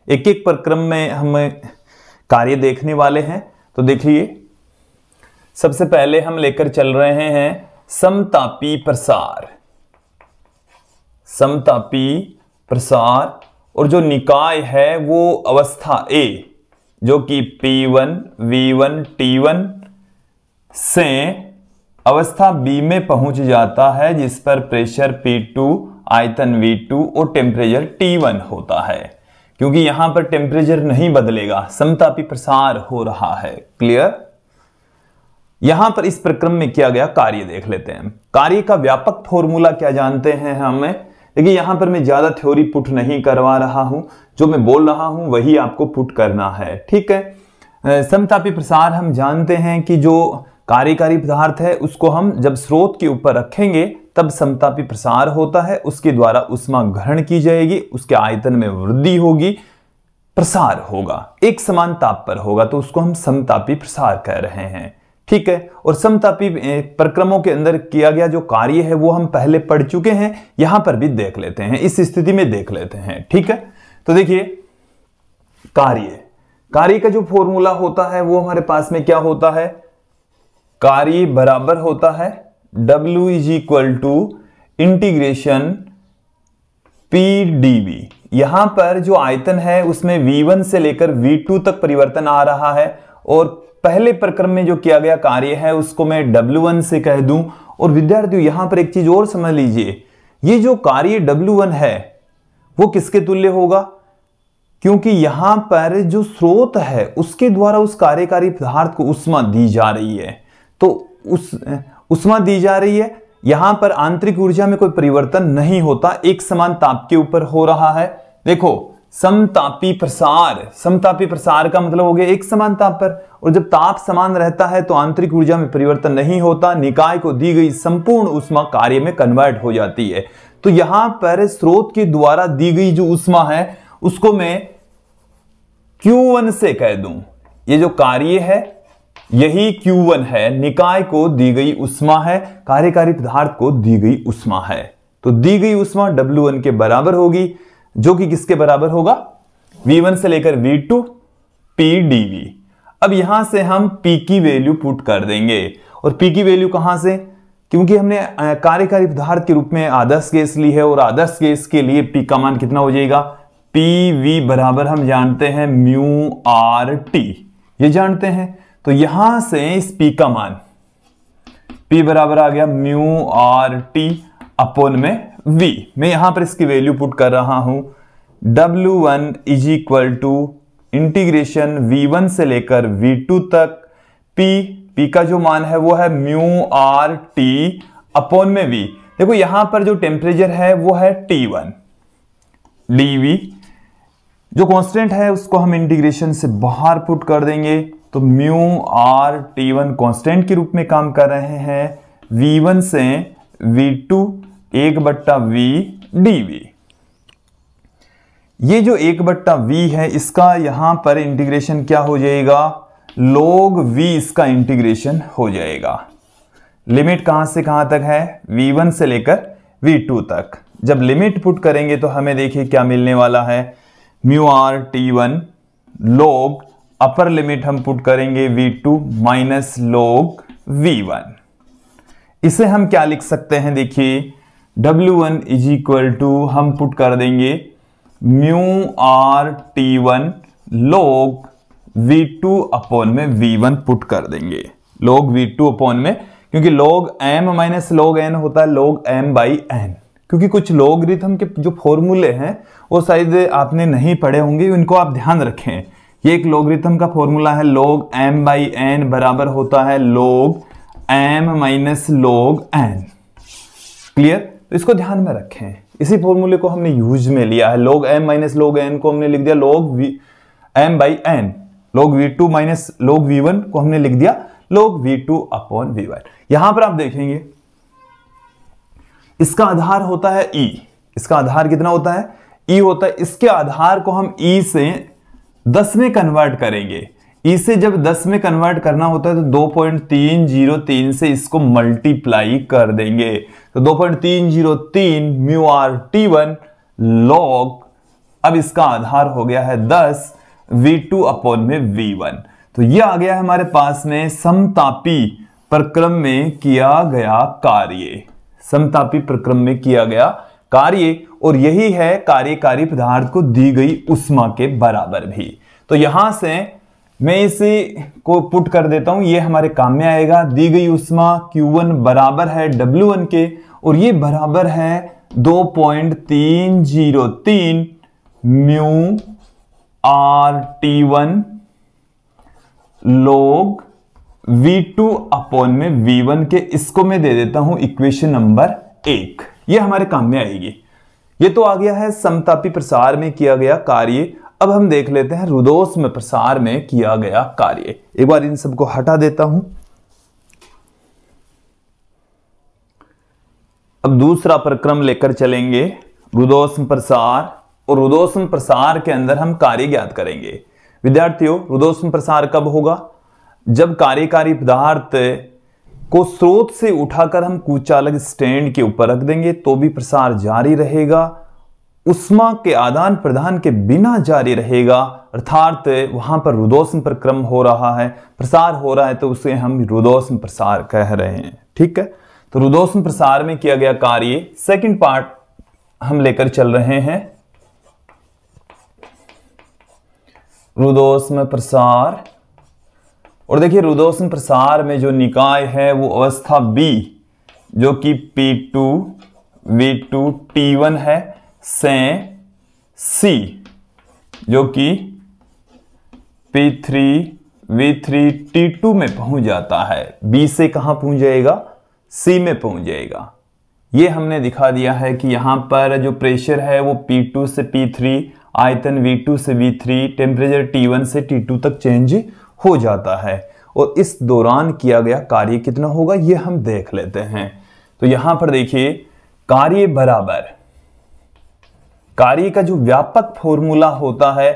एक एक प्रक्रम में हम कार्य देखने वाले हैं। तो देखिए सबसे पहले हम लेकर चल रहे हैं समतापी प्रसार। समतापी प्रसार और जो निकाय है वो अवस्था A जो कि P1, V1, T1 से अवस्था B में पहुंच जाता है, जिस पर प्रेशर P2, आयतन V2 और टेम्परेचर T1 होता है। क्योंकि यहां पर टेम्परेचर नहीं बदलेगा, समतापी प्रसार हो रहा है। क्लियर? यहां पर इस प्रक्रम में किया गया कार्य देख लेते हैं। कार्य का व्यापक फॉर्मूला क्या जानते हैं हमें? देखिए यहां पर मैं ज्यादा थ्योरी पुट नहीं करवा रहा हूं, जो मैं बोल रहा हूं वही आपको पुट करना है, ठीक है। समतापी प्रसार हम जानते हैं कि जो कार्यकारी पदार्थ है उसको हम जब स्रोत के ऊपर रखेंगे तब समतापी प्रसार होता है, उसके द्वारा उष्मा ग्रहण की जाएगी, उसके आयतन में वृद्धि होगी, प्रसार होगा, एक समान ताप पर होगा, तो उसको हम समतापी प्रसार कह रहे हैं, ठीक है। और समतापी प्रक्रमों के अंदर किया गया जो कार्य है वो हम पहले पढ़ चुके हैं, यहां पर भी देख लेते हैं, इस स्थिति में देख लेते हैं, ठीक है। तो देखिए कार्य का जो फॉर्मूला होता है वो हमारे पास में क्या होता है? कार्य बराबर होता है W is equal to integration P dV. यहां पर जो आयतन है उसमें V1 से लेकर V2 तक परिवर्तन आ रहा है, और पहले प्रक्रम में जो किया गया कार्य है उसको मैं W1 से कह दूं। और विद्यार्थियों यहां पर एक चीज और समझ लीजिए, ये जो कार्य W1 है वो किसके तुल्य होगा? क्योंकि यहां पर जो स्रोत है उसके द्वारा उस कार्यकारी पदार्थ को उष्मा दी जा रही है, तो उस उष्मा दी जा रही है, यहां पर आंतरिक ऊर्जा में कोई परिवर्तन नहीं होता, एक समान ताप के ऊपर हो रहा है। देखो समतापी प्रसार का मतलब हो गया एक समान ताप पर, और जब ताप समान रहता है तो आंतरिक ऊर्जा में परिवर्तन नहीं होता, निकाय को दी गई संपूर्ण उष्मा कार्य में कन्वर्ट हो जाती है। तो यहां पर स्रोत के द्वारा दी गई जो उष्मा है उसको मैं Q1 से कह दूं। ये जो कार्य है यही Q1 है, निकाय को दी गई उष्मा है, कार्यकारी पदार्थ को दी गई उष्मा है। तो दी गई उष्मा W1 के बराबर होगी, जो कि किसके बराबर होगा? V1 से लेकर V2 P dV। अब यहां से हम P की वैल्यू पुट कर देंगे, और P की वैल्यू कहां से? क्योंकि हमने कार्यकारी पदार्थ के रूप में आदर्श गैस ली है, और आदर्श गैस के लिए P का मान कितना हो जाएगा? PV बराबर हम जानते हैं म्यू आर टी, ये जानते हैं। तो यहां से इस P का मान P बराबर आ गया म्यू आर टी अपॉन में V। मैं यहां पर इसकी वैल्यू पुट कर रहा हूं, W1 is equal to integration V1 से लेकर V2 तक P का जो मान है वो है म्यू आर टी अपॉन में V। देखो यहां पर जो टेम्परेचर है वो है T1 dV, जो कांस्टेंट है उसको हम इंटीग्रेशन से बाहर पुट कर देंगे, तो म्यू आर T1 कांस्टेंट के रूप में काम कर रहे हैं, V1 से V2 1/V dV। ये जो 1/V है इसका यहां पर इंटीग्रेशन क्या हो जाएगा? log V इसका इंटीग्रेशन हो जाएगा। लिमिट कहां से कहां तक है? V1 से लेकर V2 तक। जब लिमिट पुट करेंगे तो हमें देखिए क्या मिलने वाला है, mu R T1 log upper limit हम पुट करेंगे V2 माइनस log V1। इसे हम क्या लिख सकते हैं? देखिए W1 इज इक्वल टू हम पुट कर देंगे mu R T1 log V2 upon में V1 पुट कर देंगे, log V2 अपॉन में, क्योंकि log m minus log n होता है log m बाई n। क्योंकि कुछ लॉगरिथम के जो फॉर्मूले हैं वो शायद आपने नहीं पढ़े होंगे, इनको आप ध्यान रखें। ये एक लॉगरिथम का फॉर्मूला है, log m बाई n बराबर होता है log m minus log n। Clear? तो इसको ध्यान में रखें, इसी फॉर्मूले को हमने यूज में लिया है। log m minus log n को हमने लिख दिया log m by n, log V2 minus log V1 को हमने लिख दिया log V2 अपॉन V1। यहां पर आप देखेंगे इसका आधार होता है E। इसका आधार कितना होता है? E होता है। इसके आधार को हम E से 10 में कन्वर्ट करेंगे। E से जब 10 में कन्वर्ट करना होता है तो 2.303 से इसको मल्टीप्लाई कर देंगे, तो 2.303 म्यू आर T1 log, अब इसका आधार हो गया है 10 V2 अपॉन में V1। तो यह आ गया है हमारे पास में समतापी प्रक्रम में किया गया कार्य, समतापी प्रक्रम में किया गया कार्य, और यही है कार्यकारी पदार्थ को दी गई उष्मा के बराबर भी। तो यहां से मैं इसे को पुट कर देता हूं, ये हमारे काम में आएगा। दी गई उष्मा Q1 बराबर है W1 के, और ये बराबर है 2.303 mu R T1 log V2 upon में V1 के, इसको मैं दे देता हूं इक्वेशन नंबर 1। ये हमारे काम में आएगी। ये तो आ गया है समतापी प्रसार में किया गया कार्य। अब हम देख लेते हैं रुदोष्म प्रसार में किया गया कार्य। एक बार इन सबको हटा देता हूं। अब दूसरा प्रक्रम लेकर चलेंगे रुदोष्म प्रसार, और रुदोष्म प्रसार के अंदर हम कार्य ज्ञात करेंगे। विद्यार्थियों, रुदोष्म प्रसार कब होगा? जब कार्यकारी पदार्थ को स्रोत से उठाकर हम कुचालक स्टैंड के ऊपर रख देंगे तो भी प्रसार जारी रहेगा, उष्मा के आदान प्रदान के बिना जारी रहेगा, अर्थात वहां पर रुदोष्म प्रक्रम हो रहा है, प्रसार हो रहा है, तो उसे हम रुदोष्म प्रसार कह रहे हैं। ठीक है, तो रुदोष्म प्रसार में किया गया कार्य सेकंड पार्ट हम लेकर चल रहे हैं। रुदोष्म प्रसार, और देखिए रुदोष्म प्रसार में जो निकाय है वो अवस्था बी, जो कि P2 V2 T1 है, से C, जो कि P3 V3 T2 में पहुंच जाता है। B से कहां पहुंच जाएगा? C में पहुंच जाएगा। ये हमने दिखा दिया है कि यहां पर जो प्रेशर है वो P2 से P3, आयतन V2 से V3, टेम्परेचर T1 से T2 तक चेंज हो जाता है, और इस दौरान किया गया कार्य कितना होगा ये हम देख लेते हैं। तो यहां पर देखिए कार्य बराबर, कार्य का जो व्यापक फॉर्मूला होता है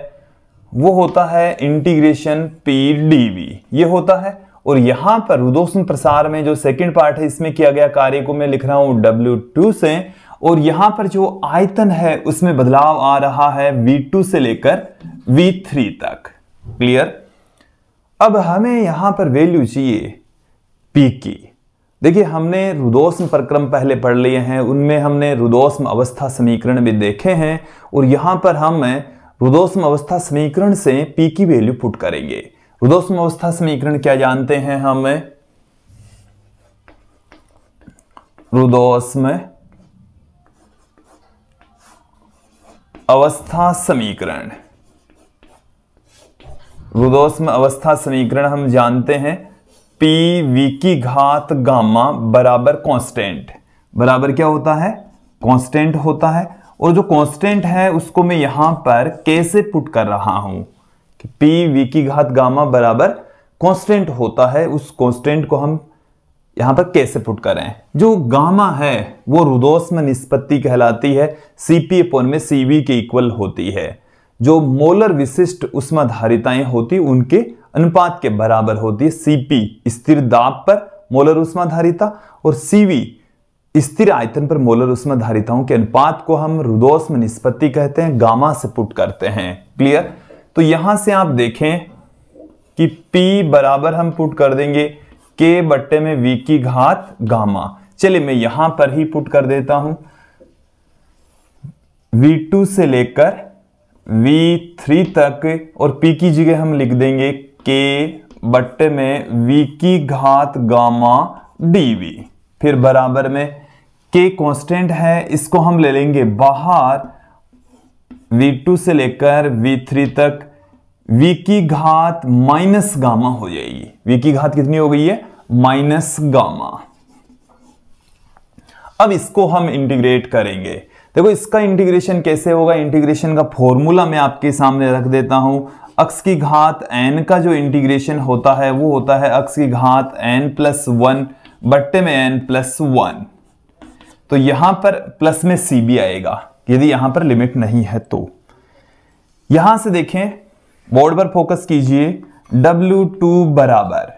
वो होता है इंटीग्रेशन PdV, ये होता है। और यहां पर रुदोष्म प्रसार में जो सेकंड पार्ट है इसमें किया गया कार्य को मैं लिख रहा हूं W2 से, और यहां पर जो आयतन है उसमें बदलाव आ रहा है V2 से लेकर V3 तक। क्लियर? अब हमें यहां पर वैल्यू चाहिए P की। देखिए हमने रुदोष्म प्रक्रम पहले पढ़ लिए हैं, उनमें हमने रुदोष्म अवस्था समीकरण भी देखे हैं, और यहां पर हम रुदोष्म अवस्था समीकरण से P की वैल्यू पुट करेंगे। रुदोष्म अवस्था समीकरण क्या जानते हैं हम? रुदोष्म अवस्था समीकरण, रुदोष्म अवस्था समीकरण हम जानते हैं PV की घात गामा बराबर कांस्टेंट, बराबर क्या होता है? कांस्टेंट होता है। और जो कांस्टेंट है उसको मैं यहां पर कैसे पुट कर रहा हूं कि PV की घात गामा बराबर कांस्टेंट होता है, उस कांस्टेंट को हम यहां पर कैसे पुट करें? जो गामा है वो रुदोष्म निष्पत्ति कहलाती है, Cp अपॉन में Cv के इक्वल होती है। जो मोलर विशिष्ट उष्माधारिताएं होती उनके अनुपात के बराबर होती है। Cp स्थिर दाब पर मोलर उष्माधारिता और Cv स्थिर आयतन पर मोलर उष्माधारिताओं के अनुपात को हम रुदोष्म निष्पत्ति कहते हैं, गामा से पुट करते हैं। क्लियर? तो यहां से आप देखें कि P बराबर हम पुट कर देंगे K बट्टे में V की घात गामा। चलिए मैं यहां पर ही पुट कर देता हूं, V2 से लेकर V3 तक, और P की जगह हम लिख देंगे K बट्टे में V की घात गामा dV। फिर बराबर में K कांस्टेंट है, इसको हम ले लेंगे बाहर, V2 से लेकर V3 तक V की घात माइनस गामा हो जाएगी। V की घात कितनी हो गई है? Minus gamma. अब इसको हम इंटीग्रेट करेंगे। देखो इसका इंटीग्रेशन कैसे होगा? इंटीग्रेशन का फॉर्मूला मैं आपके सामने रख देता हूं। अक्ष की घात n का जो इंटीग्रेशन होता है वो होता है अक्ष की घात n+1 बट्टे में n+1। तो यहां पर प्लस में Cb आएगा यदि यहां पर लिमिट नहीं है तो। यहां से देखें, बोर्ड पर फोकस कीजिए, W2 बराबर,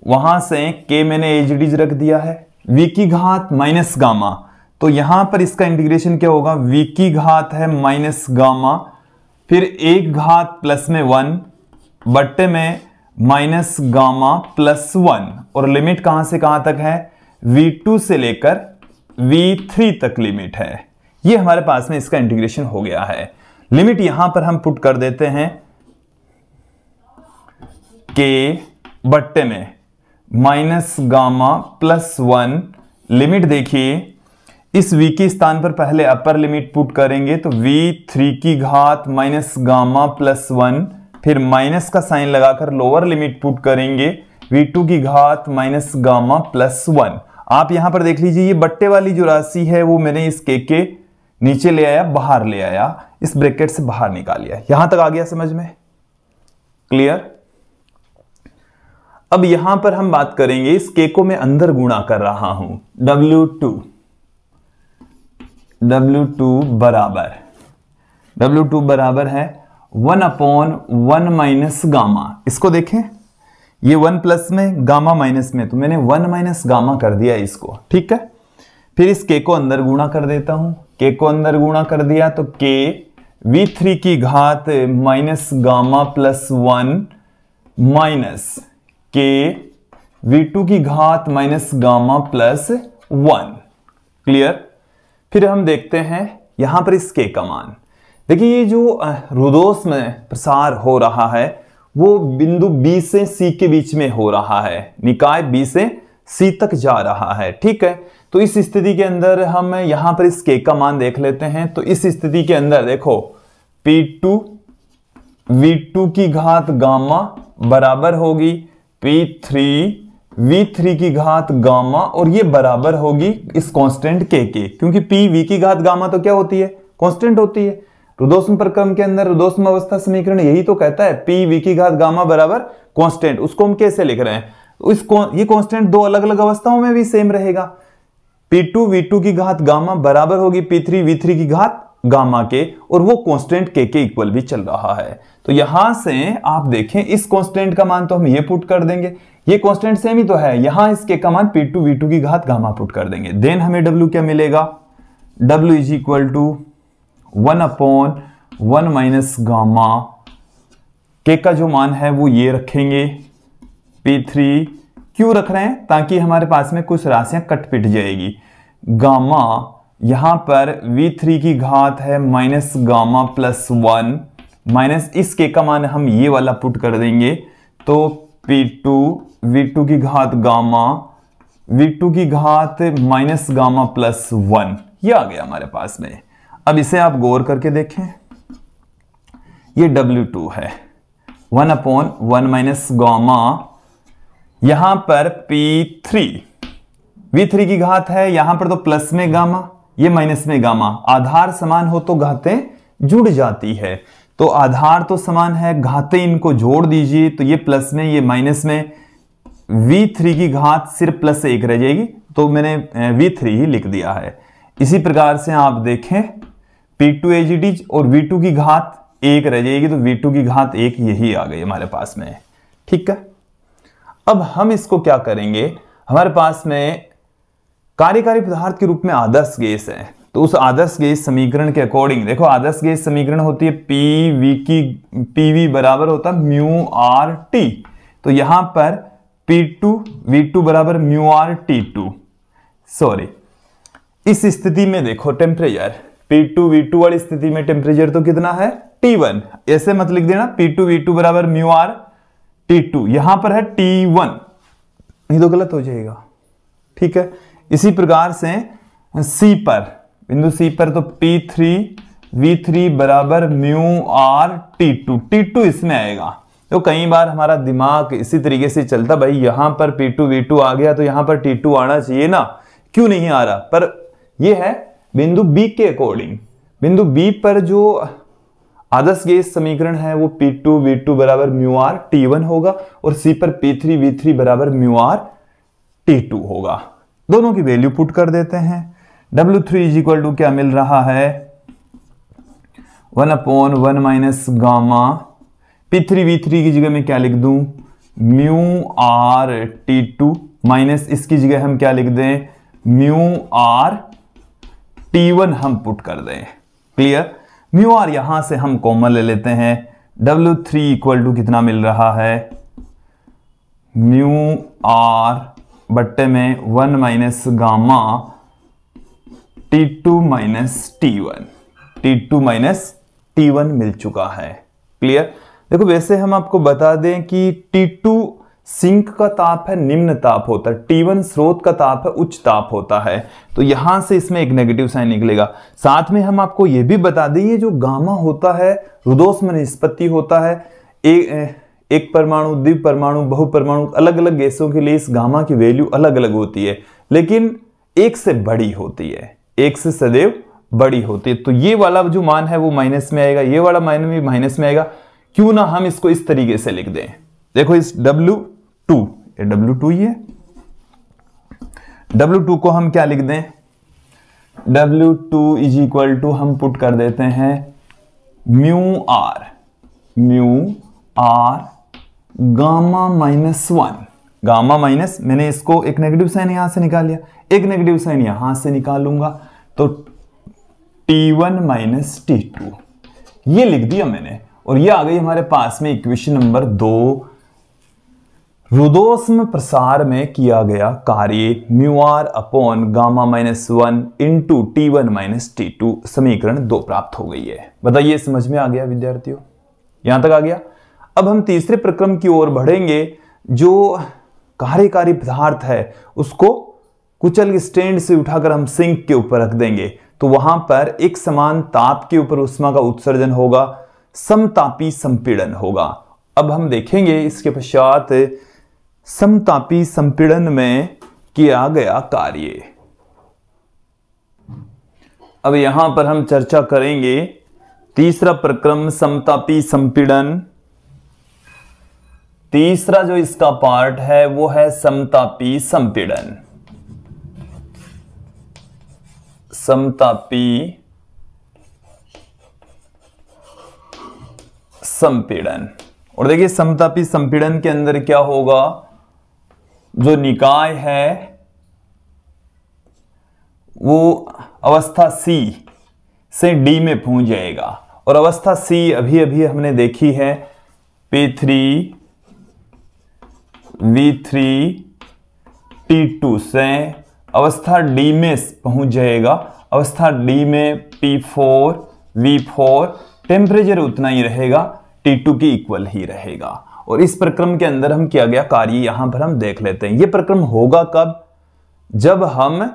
वहां से K मैंने एज इट इज रख दिया है, V की घात माइनस गामा, तो यहां पर इसका इंटीग्रेशन क्या होगा? V की घात है माइनस गामा, फिर एक घात प्लस में 1 बट्टे में माइनस गामा +1, और लिमिट कहां से कहां तक है? V2 से लेकर V3 तक लिमिट है। ये हमारे पास में इसका इंटीग्रेशन हो गया है। लिमिट यहां पर हम पुट कर देते हैं K बट्टे में माइनस गामा +1। लिमिट देखिए, इस V के स्थान पर पहले अपर लिमिट पुट करेंगे तो V3 की घात माइनस गामा +1, फिर माइनस का साइन लगाकर लोअर लिमिट पुट करेंगे V2 की घात माइनस गामा प्लस 1। आप यहां पर देख लीजिए, ये बट्टे वाली जो राशि है वो मैंने इस के नीचे ले आया, बाहर ले आया, इस ब्रैकेट से बाहर निकाल लिया। यहां तक आ गया समझ में? क्लियर? अब यहां पर हम बात करेंगे, इस के को मैं अंदर गुणा कर रहा हूं। W2 बराबर है 1/1 माइनस गामा। इसको देखें, ये 1 प्लस में, गामा माइनस में, तो मैंने 1 माइनस गामा कर दिया इसको। ठीक है, फिर इस के को अंदर गुणा कर देता हूं। के को अंदर गुणा कर दिया तो के V3 की घात माइनस गामा प्लस 1 माइनस के V2 की घात माइनस गामा प्लस 1। क्लियर? फिर हम देखते हैं यहां पर इस के का मान। देखिए, ये जो रुदोष में प्रसार हो रहा है वो बिंदु B से C के बीच में हो रहा है, निकाय B से C तक जा रहा है। ठीक है, तो इस स्थिति के अंदर हम यहां पर इस के का मान देख लेते हैं। तो इस स्थिति के अंदर देखो, P2 V2 की घात गामा बराबर होगी P3 V3 की घात गामा, और ये बराबर होगी इस कांस्टेंट के, क्योंकि P V की घात गामा तो क्या होती है? कांस्टेंट होती है। रुदोष्म प्रक्रम के अंदर रुदोष्म अवस्था समीकरण यही तो कहता है, P V की घात गामा बराबर कांस्टेंट। उसको हम कैसे लिख रहे हैं? ये कांस्टेंट दो अलग अलग अवस्थाओं में भी सेम रहेगा। P2 V2 की घात गामा बराबर होगी P3 V3 की घात गामा के, और वो कांस्टेंट के इक्वल भी चल रहा है। तो यहां से आप देखें, इस कांस्टेंट का मान तो हम ये पुट कर देंगे, ये कांस्टेंट सेम ही तो है, यहां इस के का मान P2 V2 की घात गामा पुट कर देंगे। देन हमें W क्या मिलेगा? W is equal to 1/1 minus gamma. के का जो मान है वो ये रखेंगे, P3 क्यों रख रहे हैं? ताकि हमारे पास में कुछ राशियां कट पिट जाएगी। गामा यहां पर V3 की घात है माइनस गामा प्लस 1 माइनस इस के का मान हम ये वाला पुट कर देंगे, तो P2 V2 की घात गामा V2 की घात माइनस गामा प्लस 1, ये आ गया हमारे पास में। अब इसे आप गौर करके देखें, ये W2 है 1/1 माइनस गामा, यहां पर P3 V3 की घात है, यहां पर तो प्लस में गामा, ये माइनस में गामा। आधार समान हो तो घातें जुड़ जाती है, तो आधार तो समान है, घातें इनको जोड़ दीजिए, तो ये प्लस में ये माइनस में, V3 की घात सिर्फ प्लस 1 रह जाएगी, तो मैंने V3 ही लिख दिया है। इसी प्रकार से आप देखें, P2 एजीटी और V2 की घात 1 रह जाएगी, तो V2 की घात 1 यही आ गई हमारे पास में। ठीक है, अब हम इसको क्या करेंगे, हमारे पास में कार्यकारी पदार्थ के रूप में आदर्श गैस है, तो उस आदर्श गैस समीकरण के अकॉर्डिंग देखो, आदर्श गैस समीकरण होती है PV बराबर होता है म्यू आर टी। तो यहां पर P2 V2 बराबर म्यू आर T2। सॉरी, इस स्थिति में देखो टेम्परेचर P2 V2 वाली स्थिति में टेम्परेचर तो कितना है? T1। ऐसे मत लिख देना P2 V2 बराबर म्यू आर T2, यहां पर है T1, ये तो गलत हो जाएगा। ठीक है, इसी प्रकार से C पर, बिंदु C पर तो P3 V3 बराबर म्यू आर T2, T2 इसमें आएगा। तो कई बार हमारा दिमाग इसी तरीके से चलता, भाई यहां पर P2 V2 आ गया तो यहां पर T2 आना चाहिए ना, क्यों नहीं आ रहा? पर यह है बिंदु B के अकॉर्डिंग। बिंदु B पर जो आदर्श गैस समीकरण है वो P2 V2 बराबर म्यू आर T1 होगा, और C पर P3 V3 बराबर म्यू आर T2 होगा। दोनों की वैल्यू पुट कर देते हैं। W3 इज इक्वल टू क्या मिल रहा है? 1/1 माइनस गामा, P3 V3 की जगह मैं क्या लिख दूं? म्यू आर T2 माइनस इसकी जगह हम क्या लिख दें? म्यू आर T1 हम पुट कर दें। क्लियर? म्यू आर यहां से हम कॉमन ले लेते हैं। W3 इक्वल टू कितना मिल रहा है? म्यू आर बट्टे में 1 minus gamma T2 minus T1, T2 minus T1 मिल चुका है। क्लियर? देखो, वैसे हम आपको बता दें कि T2 सिंक का ताप है, निम्न ताप होता है, T1 स्रोत का ताप है, उच्च ताप होता है। तो यहां से इसमें एक नेगेटिव साइन निकलेगा। साथ में हम आपको यह भी बता दें, ये जो गामा होता है रुदोष्म निष्पत्ति होता है, एक परमाणु, द्विपरमाणु, बहुपरमाणु, अलग अलग गैसों के लिए इस गामा की वैल्यू अलग अलग होती है, लेकिन एक से बड़ी होती है, एक से सदैव बड़ी होती है। तो ये वाला जो मान है वो माइनस में आएगा, ये वाला मान भी माइनस में आएगा। क्यों ना हम इसको इस तरीके से लिख दें, देखो इस W2, ये W2 ही है, W2 को हम क्या लिख दें, W2 इज इक्वल टू हम पुट कर देते हैं mu R gamma -1, gamma minus, मैंने इसको एक नेगेटिव साइन यहां से निकाल लिया, एक नेगेटिव साइन यहां से निकालूंगा तो T1 माइनस T2 ये लिख दिया मैंने, और ये आ गई हमारे पास में इक्वेशन नंबर 2। रुदोष्म प्रसार में किया गया कार्य mu R upon gamma -1 into T1 minus T2 समीकरण 2 प्राप्त हो गई है। बताइए समझ में आ गया विद्यार्थियों, यहां तक आ गया। अब हम तीसरे प्रक्रम की ओर बढ़ेंगे। जो कार्यकारी पदार्थ है उसको कुचल स्टैंड से उठाकर हम सिंक के ऊपर रख देंगे, तो वहां पर एक समान ताप के ऊपर उष्मा का उत्सर्जन होगा, समतापी संपीड़न होगा। अब हम देखेंगे इसके पश्चात समतापी संपीड़न में किया गया कार्य। अब यहां पर हम चर्चा करेंगे तीसरा प्रक्रम समतापी संपीड़न। तीसरा जो इसका पार्ट है वो है समतापी संपीड़न। समतापी संपीड़न, और देखिए समतापी संपीड़न के अंदर क्या होगा, जो निकाय है वो अवस्था C से D में पहुंच जाएगा, और अवस्था C अभी अभी हमने देखी है P3 V3 T2 से अवस्था D में पहुंच जाएगा। अवस्था D में P4 V4 टेम्परेचर उतना ही रहेगा, T2 की इक्वल ही रहेगा। और इस प्रक्रम के अंदर हम किया गया कार्य यहां पर हम देख लेते हैं। यह प्रक्रम होगा कब, जब हम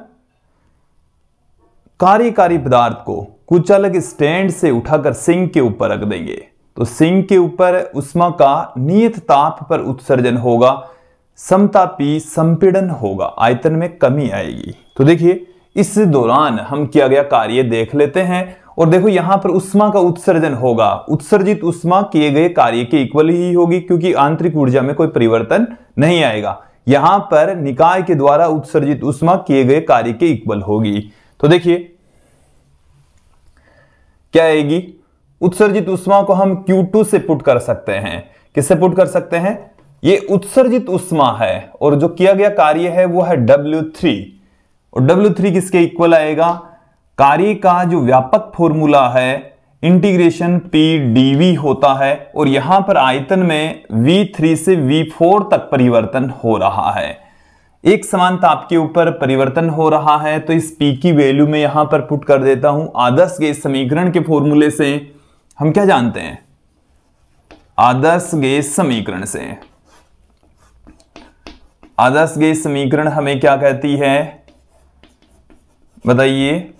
कार्यकारी पदार्थ को कुचालक स्टैंड से उठाकर सिंक के ऊपर रख देंगे, तो सिंक के ऊपर उष्मा का नियत ताप पर उत्सर्जन होगा, समतापी संपीड़न होगा, आयतन में कमी आएगी। तो देखिए इस दौरान हम किया गया कार्य देख लेते हैं, और देखो यहां पर उष्मा का उत्सर्जन होगा, उत्सर्जित उष्मा किए गए कार्य के इक्वल ही होगी, क्योंकि आंतरिक ऊर्जा में कोई परिवर्तन नहीं आएगा। यहां पर निकाय के द्वारा उत्सर्जित उष्मा किए गए कार्य के इक्वल होगी। तो देखिए क्या आएगी, उत्सर्जित उष्मा को हम Q2 से पुट कर सकते हैं। किससे पुट कर सकते हैं, ये उत्सर्जित उष्मा है, और जो किया गया कार्य है वो है W3, और W3 किसके इक्वल आएगा, कार्य का जो व्यापक फॉर्मूला है इंटीग्रेशन P dV होता है, और यहां पर आयतन में V3 से V4 तक परिवर्तन हो रहा है, एक समान ताप के ऊपर परिवर्तन हो रहा है। तो इस P की वैल्यू में यहां पर पुट कर देता हूं। आदर्श गैस समीकरण के फॉर्मूले से हम क्या जानते हैं, आदर्श गैस समीकरण से, आदर्श गैस समीकरण हमें क्या कहती है बताइए,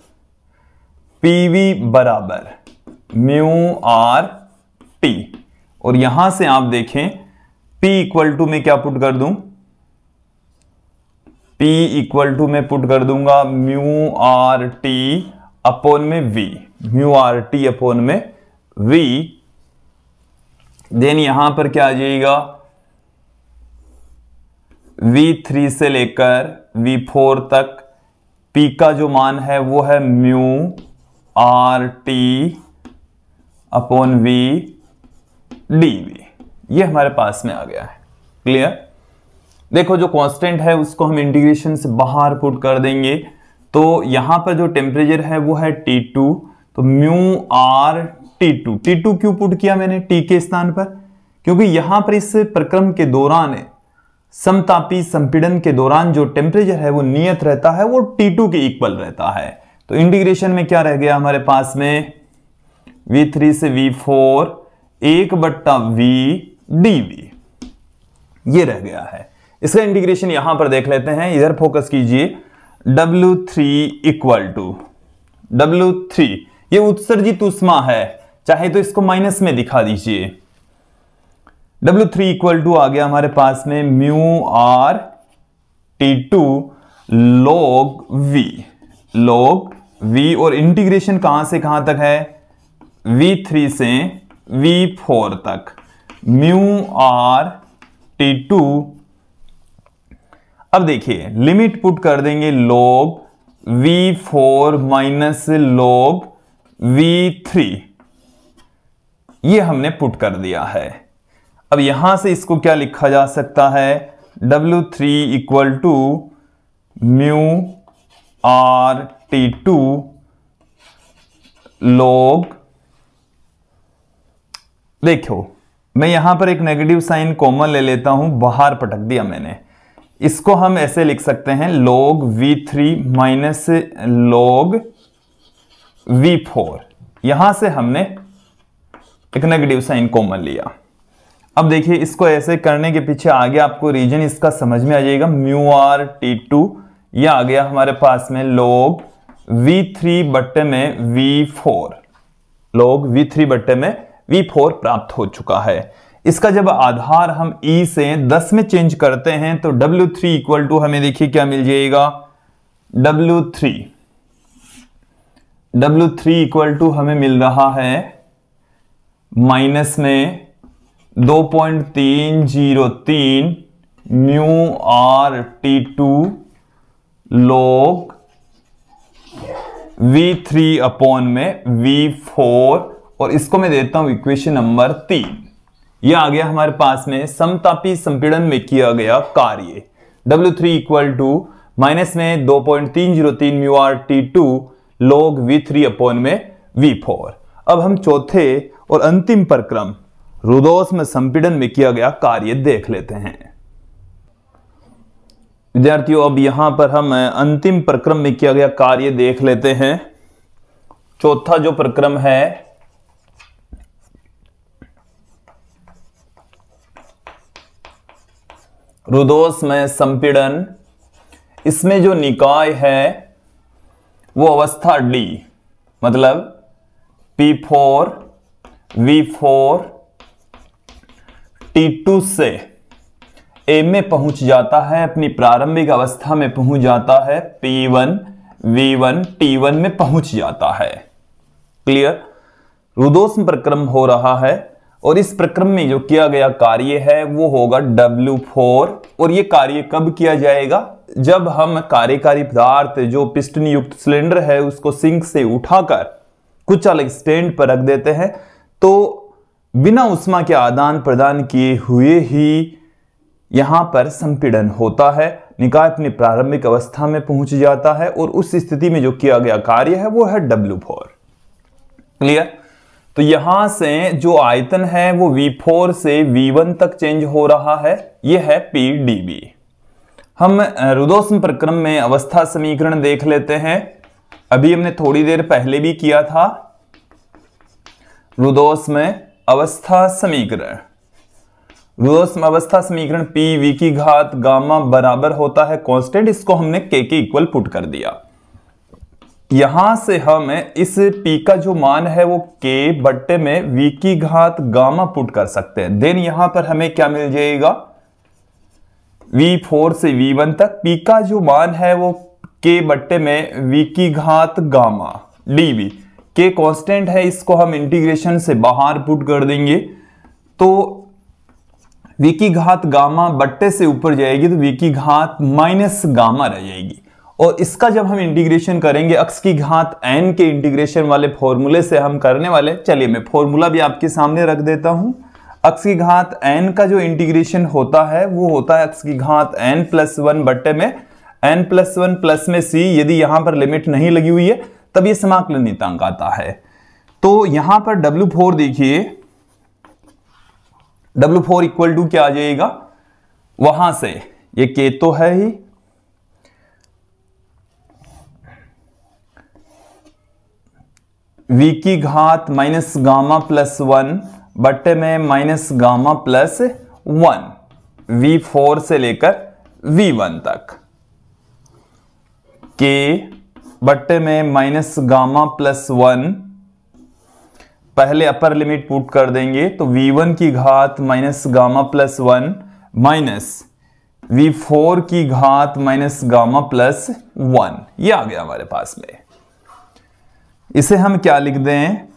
PV बराबर म्यू आर टी, और यहां से आप देखें P इक्वल टू में क्या पुट कर दूं, P इक्वल टू में पुट कर दूंगा म्यू आर टी अपॉन में V, mu R T upon में V। देन यहां पर क्या आ जाएगा, V3 से लेकर V4 तक P का जो मान है वो है mu R T upon V dV। ये हमारे पास में आ गया है, क्लियर। देखो जो कांस्टेंट है उसको हम इंटीग्रेशन से बाहर पुट कर देंगे, तो यहां पर जो टेम्परेचर है वो है T2, तो म्यू आर T2, T2 क्यों पुट किया मैंने T के स्थान पर, क्योंकि यहां पर इस प्रक्रम के दौरान समतापी संपीड़न के दौरान जो टेम्परेचर है वो नियत रहता है, वो T2 के इक्वल रहता है। तो इंटीग्रेशन में क्या रह गया हमारे पास में, V3 से V4 1/V dV, ये रह गया है। इसका इंटीग्रेशन यहां पर देख लेते हैं, इधर फोकस कीजिए। W3 इक्वल टू W3, ये उत्सर्जित उष्मा है, चाहे तो इसको माइनस में दिखा दीजिए। W3 इक्वल टू आ गया हमारे पास में mu R T2 log V और इंटीग्रेशन कहां से कहां तक है, V3 से V4 तक, म्यू आर T2। अब देखिए लिमिट पुट कर देंगे log V4 minus log V3, ये हमने पुट कर दिया है। अब यहां से इसको क्या लिखा जा सकता है, W3 equal to mu R T2 log, देखो मैं यहां पर एक नेगेटिव साइन कॉमन ले लेता हूं, बाहर पटक दिया मैंने, इसको हम ऐसे लिख सकते हैं log V3 minus log V4, यहां से हमने एक नेगेटिव साइन कॉमन लिया। अब देखिए इसको ऐसे करने के पीछे आगे आपको रीजन इसका समझ में आ जाएगा, म्यू आर T2 यह आ गया हमारे पास में log V3 बट्टे में V4, log V3 बट्टे में V4 प्राप्त हो चुका है। इसका जब आधार हम E से 10 में चेंज करते हैं तो W3 इक्वल टू हमें देखिए क्या मिल जाएगा, W3 इक्वल टू हमें मिल रहा है माइनस में 2.303 mu R T2 log V3 upon में V4, और इसको मैं देता हूं इक्वेशन नंबर 3। यह आ गया हमारे पास में समतापी संपीड़न में किया गया कार्य, W3 इक्वल टू माइनस में 2.303 mu R T2 log V3 upon में V4। अब हम चौथे और अंतिम प्रक्रम रुदोष्म संपीड़न में किया गया कार्य देख लेते हैं। विद्यार्थियों अब यहां पर हम अंतिम प्रक्रम में किया गया कार्य देख लेते हैं। चौथा जो प्रक्रम है रुदोष्म संपीड़न, इसमें जो निकाय है वो अवस्था D, मतलब P4 V4 T2 से A में पहुंच जाता है, अपनी प्रारंभिक अवस्था में पहुंच जाता है, P1 V1 T1 में पहुंच जाता है। क्लियर, रुदोष्म प्रक्रम हो रहा है और इस प्रक्रम में जो किया गया कार्य है वो होगा W4। और ये कार्य कब किया जाएगा, जब हम कार्यकारी पदार्थ जो पिस्टन युक्त सिलेंडर है उसको सिंक से उठाकर कुछ अलग स्टैंड पर रख देते हैं, तो बिना उष्मा के आदान प्रदान किए हुए ही यहां पर संपीड़न होता है, निकाय अपनी प्रारंभिक अवस्था में पहुंच जाता है और उस स्थिति में जो किया गया कार्य है वो है W4। क्लियर, तो यहां से जो आयतन है वो V4 से V1 तक चेंज हो रहा है, यह है PdV। हम रुदोष्म प्रक्रम में अवस्था समीकरण देख लेते हैं, अभी हमने थोड़ी देर पहले भी किया था। रुदोष्म अवस्था समीकरण, रुदोष्म अवस्था समीकरण PV की घात गामा बराबर होता है कांस्टेंट, इसको हमने K के इक्वल पुट कर दिया। यहां से हम इस P का जो मान है वो K बट्टे में V की घात गामा पुट कर सकते हैं। देन यहां पर हमें क्या मिल जाएगा, V4 से V1 तक P का जो मान है वो K बट्टे में V की घात गामा dV। K कांस्टेंट है, इसको हम इंटीग्रेशन से बाहर पुट कर देंगे तो V की घात गामा बट्टे से ऊपर जाएगी तो V की घात माइनस गामा रह जाएगी। और इसका जब हम इंटीग्रेशन करेंगे अक्स की घात n के इंटीग्रेशन वाले फॉर्मूले से हम करने वाले, चलिए मैं फॉर्मूला भी आपके सामने रख देता हूं। अक्स की घात n का जो इंटीग्रेशन होता है वो होता है अक्स की घात n+1 बट्टे में n+1 प्लस में c, यदि यहां पर लिमिट नहीं लगी हुई है तब ये समाकलन नियतांक आता है। तो यहां पर W4 देखिए, W4 इक्वल टू क्या आ जाएगा, वहां से ये K तो है ही, V की घात माइनस गामा प्लस 1 बट्टे में माइनस गामा प्लस 1, V4 से लेकर V1 तक, K बट्टे में माइनस गामा प्लस 1 पहले अपर लिमिट पुट कर देंगे तो v1 की घात minus gamma plus 1 minus v4 की घात माइनस गामा प्लस 1, ये आ गया हमारे पास में। इसे हम क्या लिख दें,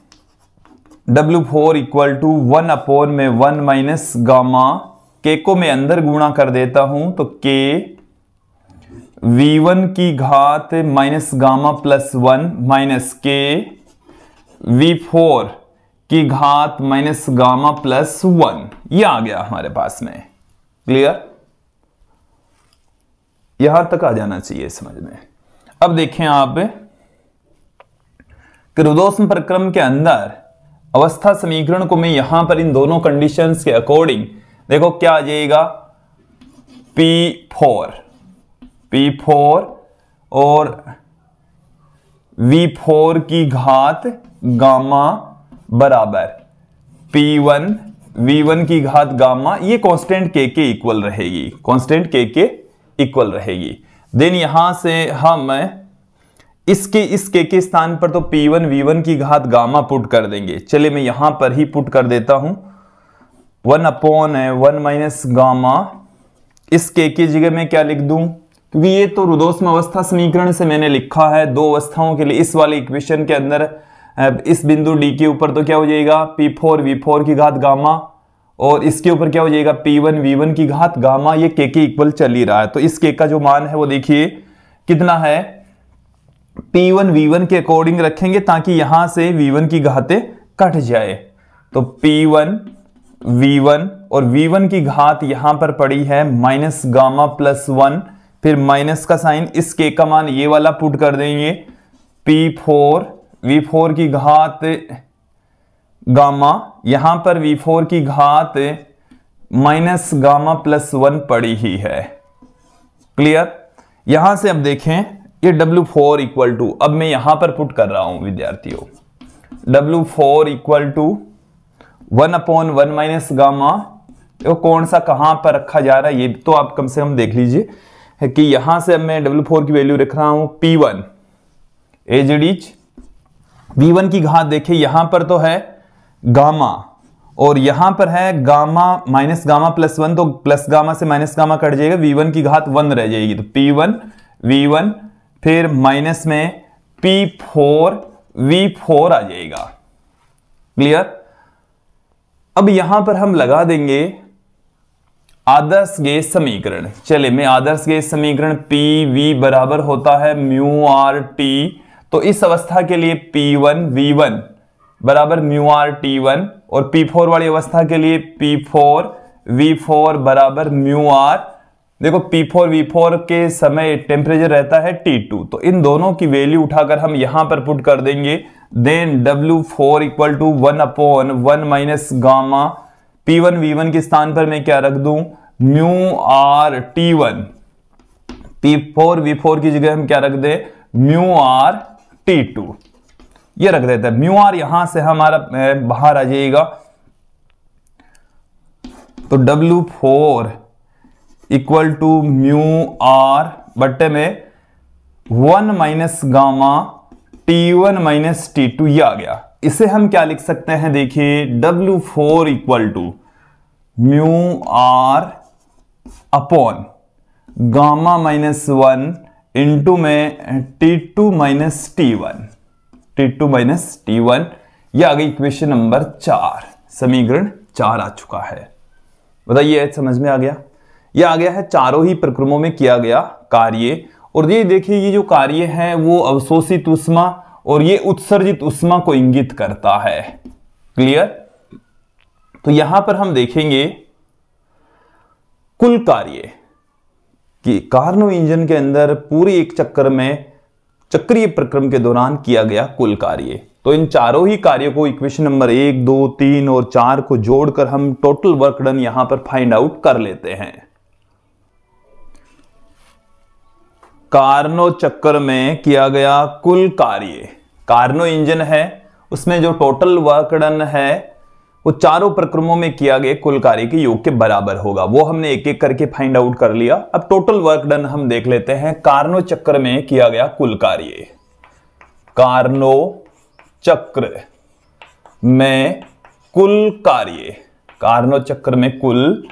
W4 इक्वल टू 1 अपॉन में 1 माइनस गामा, के को मैं अंदर गुणा कर देता हूं तो k v1 की घात minus gamma plus 1 minus k v4 की घात माइनस गामा प्लस 1, ये आ गया हमारे पास में। क्लियर, यहां तक आ जाना चाहिए समझ में। अब देखें आप कि रुदोष्म प्रक्रम के अंदर अवस्था समीकरण को मैं यहां पर इन दोनों कंडीशंस के अकॉर्डिंग देखो क्या आ जाएगा, P4 और V4 की घात गामा बराबर P1 V1 की घात गामा, ये कांस्टेंट K के इक्वल रहेगी, कांस्टेंट K के इक्वल रहेगी। देन यहां से हम इस K के स्थान पर तो P1 V1 की घात गामा पुट कर देंगे। चलिए मैं यहां पर ही पुट कर देता हूं 1 अपॉन 1 माइनस गामा, इस K की जगह में क्या लिख दूं, क्योंकि ये तो रुदोष्म अवस्था समीकरण से मैंने लिखा है दो अवस्थाओं के लिए। इस वाले इक्वेशन के अंदर इस बिंदु D के ऊपर तो क्या हो जाएगा P4 V4 की घात गामा, और इसके ऊपर क्या हो जाएगा P1 V1 की घात गामा, ये K के इक्वल चल ही रहा है। तो इस K का जो मान है वो देखिए कितना है, P1 V1 के अकॉर्डिंग रखेंगे ताकि यहां से V1 की घातें कट जाए। तो P1 V1 और V1 की घात यहां पर पड़ी है माइनस गामा प्लस 1, फिर माइनस का साइन, इस K का मान ये वाला पुट कर देंगे P4 V4 की घात गामा, यहां पर V4 की घात माइनस गामा प्लस 1 पड़ी ही है। क्लियर, यहां से अब देखें ये W4 इक्वल टू, अब मैं यहां पर पुट कर रहा हूं विद्यार्थियों, W4 equal to 1 upon 1 minus gamma, वो कौन सा कहां पर रखा जा रहा है ये तो आप कम से कम देख लीजिए कि यहां से अब मैं W4 की वैल्यू रख रहा हूं P1 as it is, V1 की घात देखिए यहां पर तो है गामा और यहां पर है गामा माइनस गामा प्लस 1, तो प्लस गामा से माइनस गामा कट जाएगा, V1 की घात 1 रह जाएगी, तो P1 V1 फिर माइनस में P4 V4 आ जाएगा। क्लियर, अब यहां पर हम लगा देंगे आदर्श गैस समीकरण। चले मैं आदर्श गैस समीकरण PV बराबर होता है म्यू आर टी, तो इस अवस्था के लिए P1 V1 बराबर म्यू आर T1 और P4 वाली अवस्था के लिए P4 V4 बराबर म्यू आर। देखो P4 V4 के समय टेम्परेचर रहता है T2, तो इन दोनों की वैल्यू उठाकर हम यहां पर पुट कर देंगे। Then W4 equal to 1 upon 1 minus gamma, P1 V1 के स्थान पर मैं क्या रख दूं mu R T1, P4 V4 की जगह हम क्या रख दे म्यू आर T2, ये रख देते हैं। म्यू आर यहां से हमारा बाहर आ जाएगा, तो W4 equal to mu are बट्टे में 1 minus gamma T1 minus T2, ये आ गया। इसे हम क्या लिख सकते हैं देखिए W4 equal to mu R upon gamma minus 1 into में T2 minus T1, T2 minus T1, ये आ गई इक्वेशन नंबर 4, समीकरण 4 आ चुका है। बताइए समझ में आ गया, ये आ गया है चारों ही प्रक्रमों में किया गया कार्य। और ये देखिए ये जो कार्य है वो अवशोषित उष्मा और ये उत्सर्जित उष्मा को इंगित करता है। क्लियर, तो यहां पर हम देखेंगे कुल कार्य कि कार्नो इंजन के अंदर पूरे एक चक्कर में चक्रीय प्रक्रम के दौरान किया गया कुल कार्य। तो इन चारों ही कार्यों को इक्वेशन नंबर 1, 2, 3 और 4 को जोड़कर हम टोटल वर्क डन यहां पर फाइंड आउट कर लेते हैं। कार्नो चक्र में किया गया कुल कार्य, कार्नो इंजन है उसमें जो टोटल वर्क डन है वो चारों प्रक्रमों में किया गया कुल कार्य के योग के बराबर होगा। वो हमने एक एक करके फाइंड आउट कर लिया। अब टोटल वर्क डन हम देख लेते हैं। कार्नो चक्र में किया गया कुल कार्य, कार्नो चक्र में कुल कार्य, कार्नो चक्र में कुल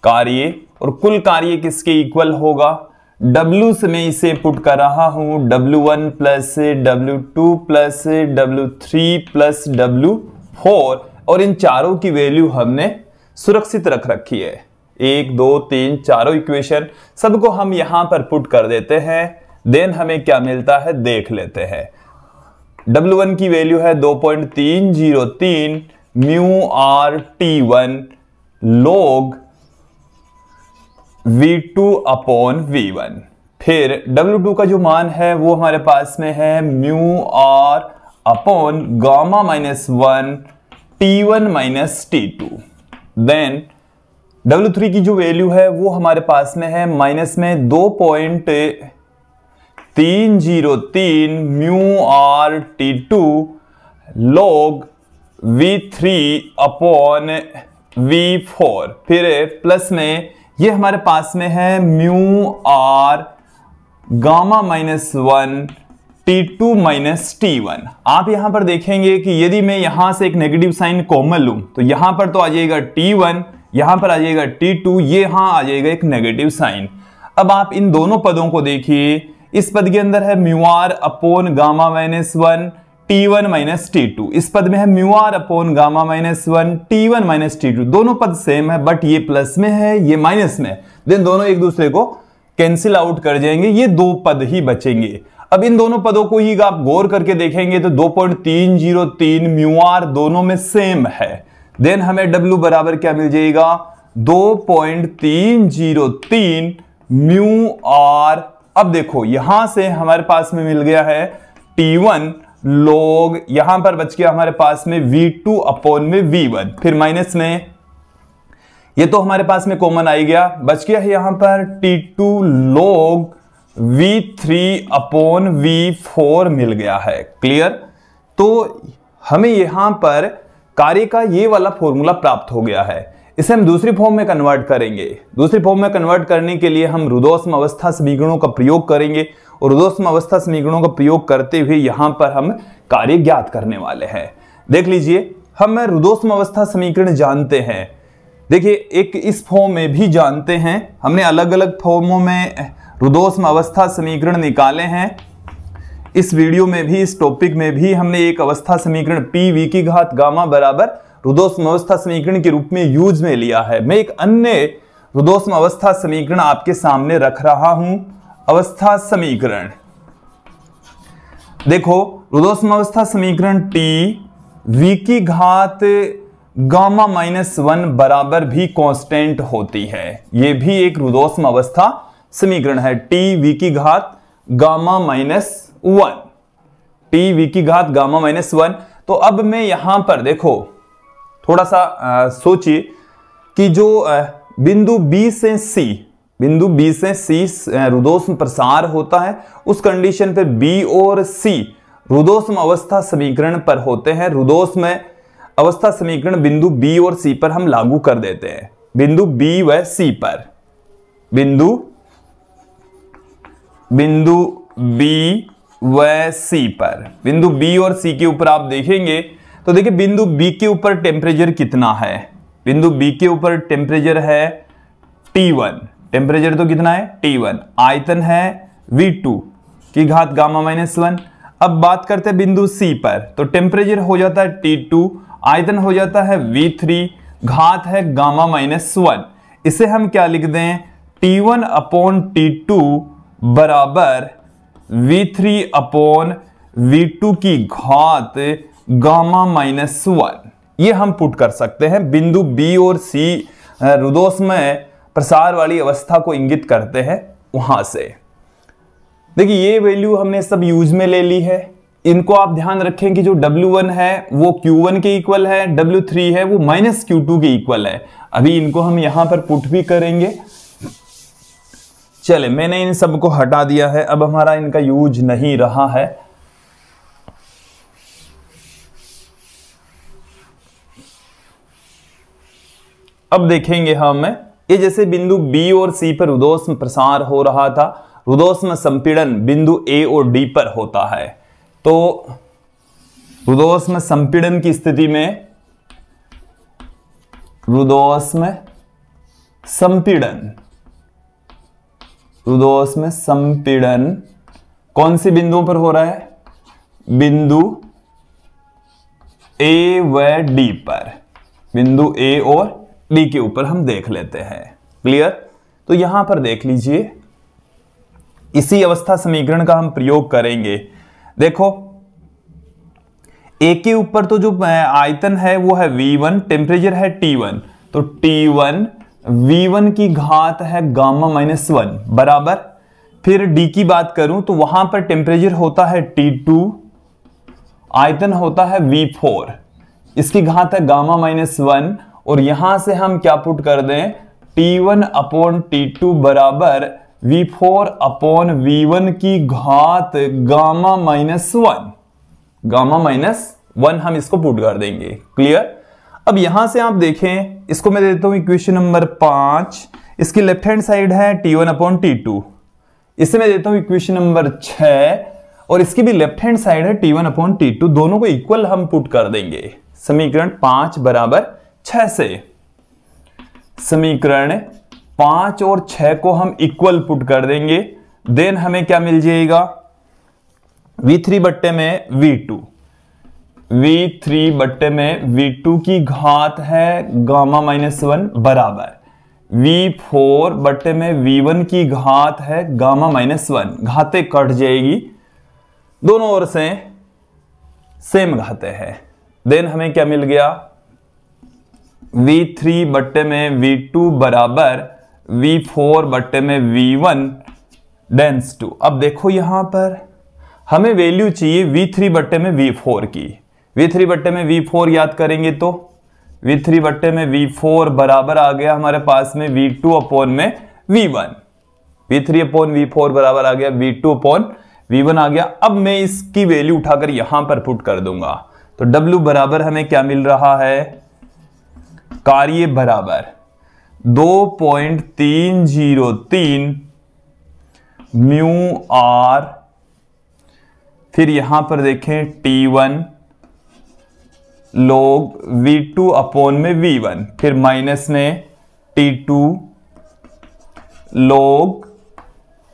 कार्य, और कुल कार्य किसके इक्वल होगा, W से मैं इसे पुट कर रहा हूं W1 plus W2 plus W3 plus W4, और इन चारों की वैल्यू हमने सुरक्षित रख रखी है। 1 2 3 चारों इक्वेशन सबको हम यहां पर पुट कर देते हैं। देन हमें क्या मिलता है देख लेते हैं। W1 की वैल्यू है 2.303 mu R T1 log V2 upon V1। फिर W2 का जो मान है वो हमारे पास में है mu R upon gamma minus 1 T1 minus T2। Then W3 की जो वैल्यू है वो हमारे पास में है माइनस में 2.303 mu R T2 log V3 upon V4। फिर प्लस में ये हमारे पास में है mu R gamma minus 1 T2 minus T1। आप यहां पर देखेंगे कि यदि मैं यहां से एक नेगेटिव साइन कॉमन लूं तो यहां पर तो आ जाएगा T1, यहां पर आ जाएगा T2, ये यहां आ जाएगा एक नेगेटिव साइन। अब आप इन दोनों पदों को देखिए, इस पद के अंदर है mu R upon gamma minus 1 T1 minus T2, इस पद में है mu R upon gamma minus 1 T1 minus T2। दोनों पद सेम है, बट ये प्लस में है ये माइनस में, देन दोनों एक दूसरे को कैंसिल आउट कर जाएंगे, ये दो पद ही बचेंगे। अब इन दोनों पदों को ही आप गौर करके देखेंगे तो 2.303 म्यू आर दोनों में सेम है। देन हमें W बराबर क्या मिल जाएगा 2.303 म्यू आर। अब देखो यहां से हमारे पास में मिल गया है T1 log, यहां पर बच गया हमारे पास में V2 अपॉन में V1। फिर माइनस में ये तो हमारे पास में कॉमन आ गया, बच गया है यहां पर T2 log V3 upon V4 मिल गया है। क्लियर। तो हमें यहां पर कार्य का ये वाला फॉर्मूला प्राप्त हो गया है। इसे हम दूसरी फॉर्म में कन्वर्ट करेंगे। दूसरी फॉर्म में कन्वर्ट करने के लिए हम रुदोष्म अवस्था समीकरणों का प्रयोग करेंगे, और रुदोष्म अवस्था समीकरणों का प्रयोग करते हुए यहां पर हम कार्य ज्ञात करने वाले हैं। देख लीजिए, हम रुदोष्म अवस्था समीकरण जानते हैं। देखिए, एक इस फॉर्म में भी जानते हैं, हमने अलग अलग फॉर्मों में रुदोष्म अवस्था समीकरण निकाले हैं। इस वीडियो में भी, इस टॉपिक में भी हमने एक अवस्था समीकरण PV की घात गामा बराबर रुदोष्म अवस्था समीकरण के रूप में यूज में लिया है। मैं एक अन्य रुदोष्म अवस्था समीकरण आपके सामने रख रहा हूं। अवस्था समीकरण देखो, रुदोष्म अवस्था समीकरण T V की घात गामा माइनस 1 बराबर भी कांस्टेंट होती है। यह भी एक रुदोष्म अवस्था समीकरण है। T V की घात गामा माइनस 1, T V की घात गामा माइनस 1। तो अब मैं यहां पर देखो थोड़ा सा सोचिए कि जो बिंदु B से C, बिंदु B से C रुदोष्म प्रसार होता है, उस कंडीशन पे B और C रुदोष्म अवस्था समीकरण पर होते हैं। रुदोष्म अवस्था समीकरण बिंदु B और C पर हम लागू कर देते हैं। बिंदु B व C पर, बिंदु B व C पर, बिंदु B और C के ऊपर आप देखेंगे तो देखिए बिंदु B के ऊपर टेम्परेचर कितना है। बिंदु B के ऊपर टेम्परेचर है T1, टेम्परेचर तो कितना है T1, आयतन है V2 की घात गामा माइनस 1। अब बात करते हैं बिंदु C पर, तो टेम्परेचर हो जाता है T2, आयतन हो जाता है V3, घात है गामा माइनस 1। इसे हम क्या लिख दें, T1 अपॉन T2 बराबर V3 अपॉन V2 की घात गामा माइनस 1। ये हम पुट कर सकते हैं। बिंदु B और C रुदोष्म प्रसार वाली अवस्था को इंगित करते हैं वहां से। देखिए ये वैल्यू हमने सब यूज में ले ली है। इनको आप ध्यान रखें कि जो W1 है वो Q1 के इक्वल है, W3 है वो माइनस Q2 के इक्वल है। अभी इनको हम यहां पर पुट भी करेंगे। चले, मैंने इन सब को हटा दिया है, अब हमारा इनका यूज नहीं रहा है। अब देखेंगे हम, ये जैसे बिंदु B और C पर रुदोष्म प्रसार हो रहा था, रुदोष्म संपीड़न बिंदु A और D पर होता है। तो रुदोष्म संपीड़न की स्थिति में रुद्धोष्म संपीड़न, रुद्धोष्म संपीड़न कौन सी बिंदुओं पर हो रहा है? बिंदु ए व डी पर, बिंदु ए और डी के ऊपर हम देख लेते हैं। क्लियर? तो यहां पर देख लीजिए, इसी अवस्था समीकरण का हम प्रयोग करेंगे। देखो ए के ऊपर तो जो आयतन है वो है V1, टेम्परेचर है T1, तो T1 V1 की घात है गामा -1 बराबर। फिर डी की बात करूं तो वहां पर टेम्परेचर होता है T2, आयतन होता है V4, इसकी घात है गामा -1, और यहां से हम क्या पुट कर दें? T1 अपॉन T2 बराबर V4 अपॉन V1 की घात गामा -1, गामा -1 हम इसको पुट कर देंगे। क्लियर? अब यहां से आप देखें, इसको मैं देता हूं इक्वेशन नंबर 5, इसकी लेफ्ट हैंड साइड है T1 अपॉन T2, इसे मैं देता हूं इक्वेशन नंबर 6, और इसकी भी लेफ्ट हैंड साइड है T1 अपॉन T2, दोनों को इक्वल हम पुट कर देंगे समीकरण 5 बराबर 6 से। समीकरण 5 और 6 को हम इक्वल पुट कर देंगे, देन हमें क्या मिल जाएगा? V3 बट्टे में V2, V3 बट्टे में V2 की घात है गामा -1 बराबर V4 बट्टे में V1 की घात है गामा -1, घातें कट जाएगी, दोनों ओर से सेम घातें हैं। देन हमें क्या मिल गया? V3 बट्टे में V2 बराबर V4 बट्टे में V1 डेंस 2। अब देखो यहां पर हमें वैल्यू चाहिए V3 बट्टे में V4 की। V3 बट्टे में V4 याद करेंगे तो V3 बट्टे में V4 बराबर आ गया हमारे पास में V2 अपॉन में V1, V3 अपॉन V4 बराबर आ गया V2 अपॉन V1 आ गया। अब मैं इसकी वैल्यू उठाकर यहां पर पुट कर दूंगा, तो W बराबर हमें क्या मिल रहा है? कार्य बराबर 2.303 म्यू R, फिर यहां पर देखें T1 log V2 अपॉन में V1, फिर माइनस में T2 log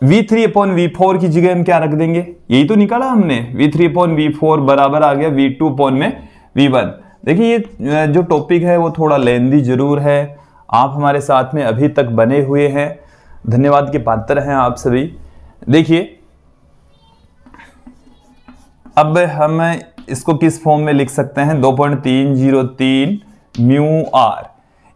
V3 upon V4 की जगह हम क्या रख देंगे? यही तो निकाला हमने, V3 अपॉन V4 बराबर आ गया V2 अपॉन में V1। देखिए ये जो टॉपिक है वो थोड़ा लेंदी जरूर है, आप हमारे साथ में अभी तक बने हुए हैं, धन्यवाद के पात्र हैं आप सभी। देखिए अब हम इसको किस फॉर्म में लिख सकते हैं? 2.303 म्यू R,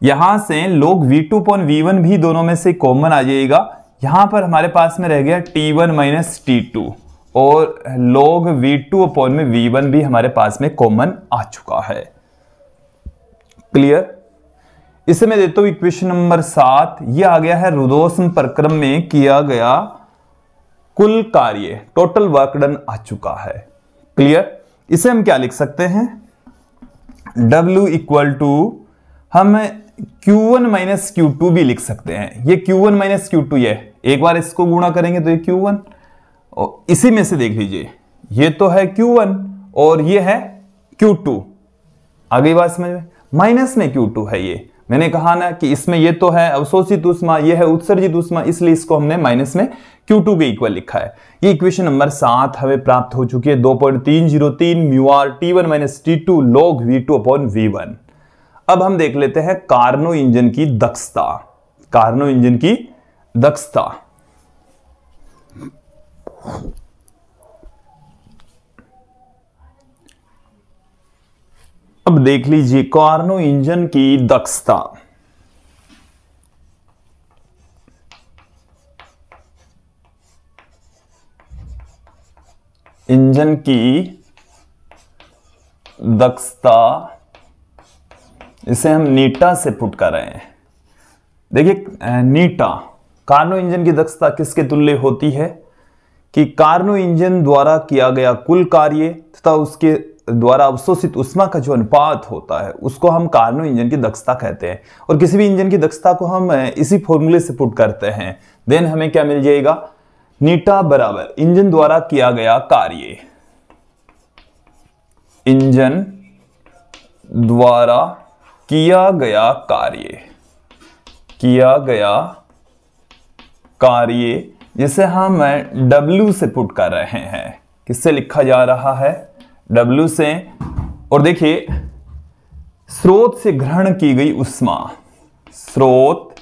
यहां से log V2 अपॉन V1 भी दोनों में से कॉमन आ जाएगा, यहां पर हमारे पास में रह गया T1 माइनस T2, और log V2 अपॉन में V1 भी हमारे पास में कॉमन आ चुका है। क्लियर? इसे मैं देता हूं इक्वेशन नंबर 7, यह आ गया है रुद्धोष्म प्रक्रम में किया गया कुल कार्य, टोटल वर्क डन आ चुका है। क्लियर? इसे हम क्या लिख सकते हैं? W इक्वल टू हम Q1 माइनस Q2 भी लिख सकते हैं। ये Q1 माइनस Q2, ये एक बार इसको गुणा करेंगे तो ये Q1, और इसी में से देख लीजिए ये तो है Q1 और ये है Q2। आ गई बात समझ में? माइनस में Q2 है, ये मैंने कहा ना कि इसमें ये तो है अवशोषित ऊष्मा, ये है उत्सर्जित ऊष्मा, इसलिए इसको हमने माइनस में Q2 के इक्वल लिखा है। ये इक्वेशन नंबर 7 हमें प्राप्त हो चुकी है, 2.303 mu R T1 minus T2 log V2 upon V1। अब हम देख लेते हैं कार्नो इंजन की दक्षता। कार्नो इंजन की दक्षता, अब देख लीजिए कार्नो इंजन की दक्षता। इंजन की दक्षता, इसे हम नीटा से पुट कर रहे हैं। देखिए नीटा, कार्नो इंजन की दक्षता किसके तुल्य होती है कि कार्नो इंजन द्वारा किया गया कुल कार्य तथा उसके द्वारा अवशोषित ऊष्मा का जो अनुपात होता है उसको हम कार्नो इंजन की दक्षता कहते हैं। और किसी भी इंजन की दक्षता को हम इसी फॉर्मूले से पुट करते हैं। देन हमें क्या मिल जाएगा? नीटा बराबर इंजन द्वारा किया गया कार्य, इंजन द्वारा किया गया कार्य जिसे हम W से पुट कर रहे हैं। किससे लिखा जा रहा है? W से। और देखिए, स्रोत से ग्रहण की गई उष्मा, स्रोत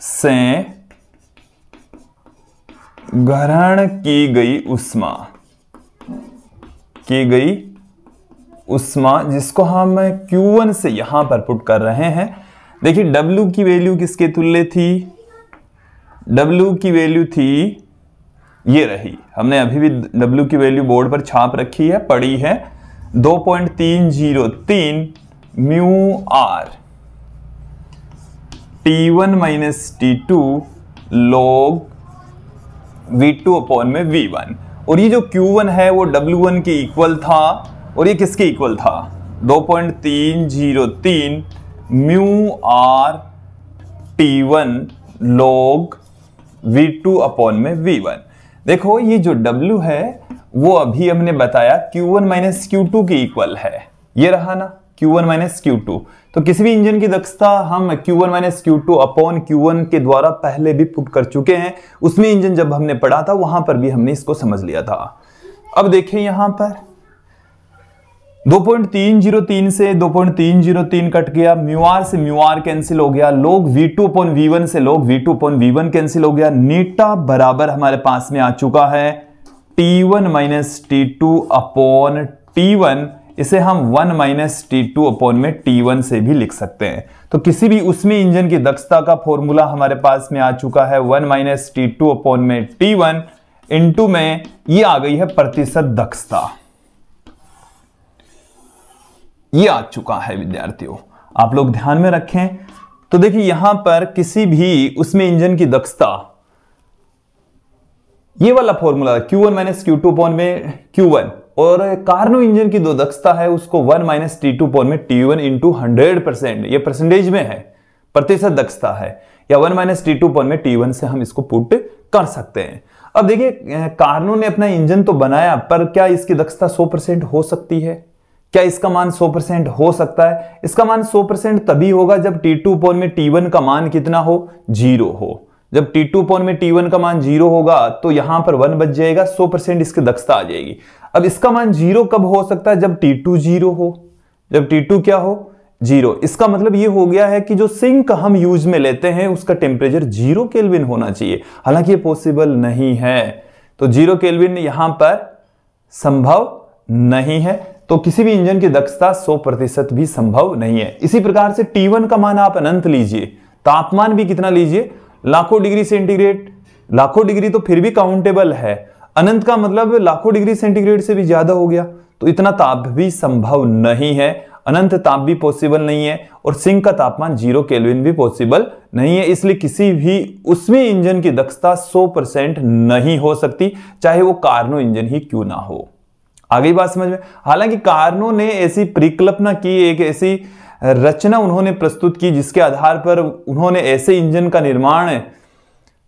से ग्रहण की गई उष्मा जिसको हम Q1 से यहां पर पुट कर रहे हैं। देखिए, W की वैल्यू किसके तुल्य थी? W की वैल्यू थी, ये रही। हमने अभी भी W की वैल्यू बोर्ड पर छाप रखी है, पढ़ी है, 2.303 mu R T1 minus T2 log V2 upon में V1। और ये जो Q1 है वो W1 के इक्वल था, और ये किसके इक्वल था? 2.303 mu R T1 log V2 upon में V1। देखो, ये जो W है वो अभी हमने बताया Q1 माइनस Q2 के इक्वल है, ये रहा ना, Q1 माइनस Q2। तो किसी भी इंजन की दक्षता हम Q1 minus Q2 upon Q1 के द्वारा पहले भी पुट कर चुके हैं। उसमें इंजन जब हमने पढ़ा था वहां पर भी हमने इसको समझ लिया था। अब देखें यहां पर 2.303 से 2.303 कट गया, म्यू आर से म्यू आर कैंसिल हो गया, log V2 अपॉन V1 से log V2 upon V1 cancel हो गया। नीटा बराबर हमारे पास में आ चुका है T1 minus T2 upon T1। इसे हम 1 माइनस T2 अपॉन में T1 से भी लिख सकते हैं। तो किसी भी उसमें इंजन की दक्षता का फॉर्मूला हमारे पास में आ चुका है 1 माइनस T2 अपॉन में T1 इंटू में ये आ गई है प्रतिशत दक्षता, ये आ चुका है विद्यार्थियों, आप लोग ध्यान में रखें। तो देखिए यहां पर किसी भी उसमें इंजन की दक्षता, ये वाला formula Q1 minus Q2 upon में Q1, और कार्नो इंजन की दो दक्षता है उसको 1 माइनस T2 अपॉन में T1 इंटू 100%, ये परसेंटेज में है, प्रतिशत दक्षता है, या 1 माइनस T2 अपॉन में T1 से हम इसको पुट कर सकते हैं। अब देखिए, कार्नो ने अपना इंजन तो बनाया, पर क्या इसकी दक्षता 100% हो सकती है? क्या इसका मान 100% हो सकता है? इसका मान 100% तभी होगा जब T2 अपॉन में T1 का मान कितना हो? 0 हो। जब T2 अपॉन में T1 का मान 0 होगा तो यहां पर 1 बच जाएगा, 100% इसकी दक्षता आ जाएगी। अब इसका मान 0 कब हो सकता है? जब T2 0 हो। जब T2 क्या हो? 0। इसका मतलब ये हो गया है कि जो सिंक हम यूज में लेते हैं उसका टेम्परेचर 0 केल्विन होना चाहिए, हालांकि ये पॉसिबल नहीं है। तो 0 केल्विन यहां पर संभव नहीं है, तो किसी भी इंजन की दक्षता 100% भी संभव नहीं है। इसी प्रकार से T1 का मान आप अनंत लीजिए, तापमान भी कितना लीजिए? लाखों डिग्री सेंटीग्रेड। लाखों डिग्री तो फिर भी काउंटेबल है, अनंत का मतलब लाखों डिग्री सेंटीग्रेड से भी ज्यादा हो गया, तो इतना ताप भी संभव नहीं है, अनंत ताप भी पॉसिबल नहीं है, और सिंक का तापमान 0 केल्विन भी पॉसिबल नहीं है। इसलिए किसी भी उसमें इंजन की दक्षता 100% नहीं हो सकती, चाहे वो कार्नो इंजन ही क्यों ना हो। आ गई बात समझ में? हालांकि कार्नो ने ऐसी परिकल्पना की, एक ऐसी रचना उन्होंने प्रस्तुत की जिसके आधार पर उन्होंने ऐसे इंजन का निर्माण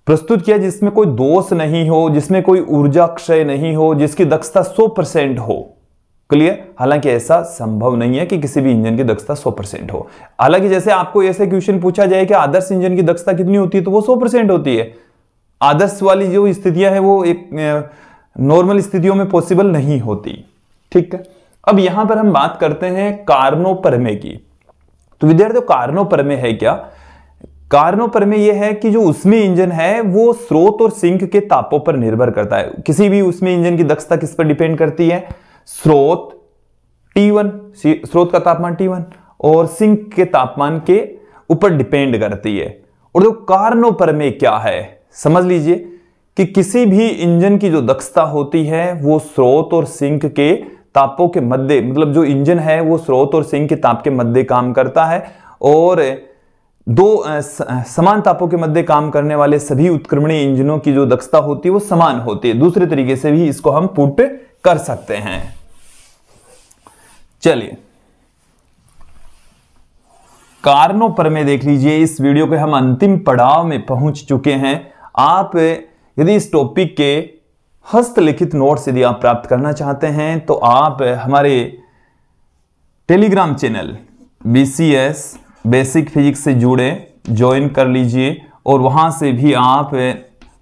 प्रस्तुत किया जिसमें कोई दोष नहीं हो, जिसमें कोई ऊर्जा क्षय नहीं हो, जिसकी दक्षता 100% हो। क्लियर? हालांकि ऐसा संभव नहीं है कि किसी भी इंजन की दक्षता 100% हो। हालांकि जैसे आपको ऐसे क्वेश्चन पूछा जाए कि आदर्श इंजन की दक्षता कितनी होती है, तो वो 100% होती है। आदर्श वाली जो स्थितियां हैं वो एक नॉर्मल स्थितियों में पॉसिबल नहीं होती। ठीक है, अब यहां पर हम बात करते हैं कार्नो प्रमेय की। तो विद्यार्थियों, कार्नो प्रमेय है क्या? कार्नो प्रमेय यह है कि जो उसमें इंजन है वो स्रोत और सिंक के तापों पर निर्भर करता है। किसी भी उसमें इंजन की दक्षता किस पर डिपेंड करती है? स्रोत T1, स्रोत का तापमान T1, और सिंक के तापमान के ऊपर डिपेंड करती है। और जो कार्नो प्रमेय क्या है, समझ लीजिए कि किसी भी इंजन की जो दक्षता होती है वो स्रोत और सिंक के तापों के मध्य, मतलब जो इंजन है वो स्रोत और सिंक के ताप के मध्य काम करता है, और दो समान तापों के मध्य काम करने वाले सभी उत्क्रमणीय इंजनों की जो दक्षता होती है वो समान होती है। दूसरे तरीके से भी इसको हम पुट कर सकते हैं। चलिए, कार्नो प्रमेय देख लीजिए। इस वीडियो के हम अंतिम पड़ाव में पहुंच चुके हैं। आप यदि इस टॉपिक के हस्तलिखित नोट्स यदि आप प्राप्त करना चाहते हैं तो आप हमारे Telegram channel BCS basic physics से जुड़े, ज्वाइन कर लीजिए और वहां से भी आप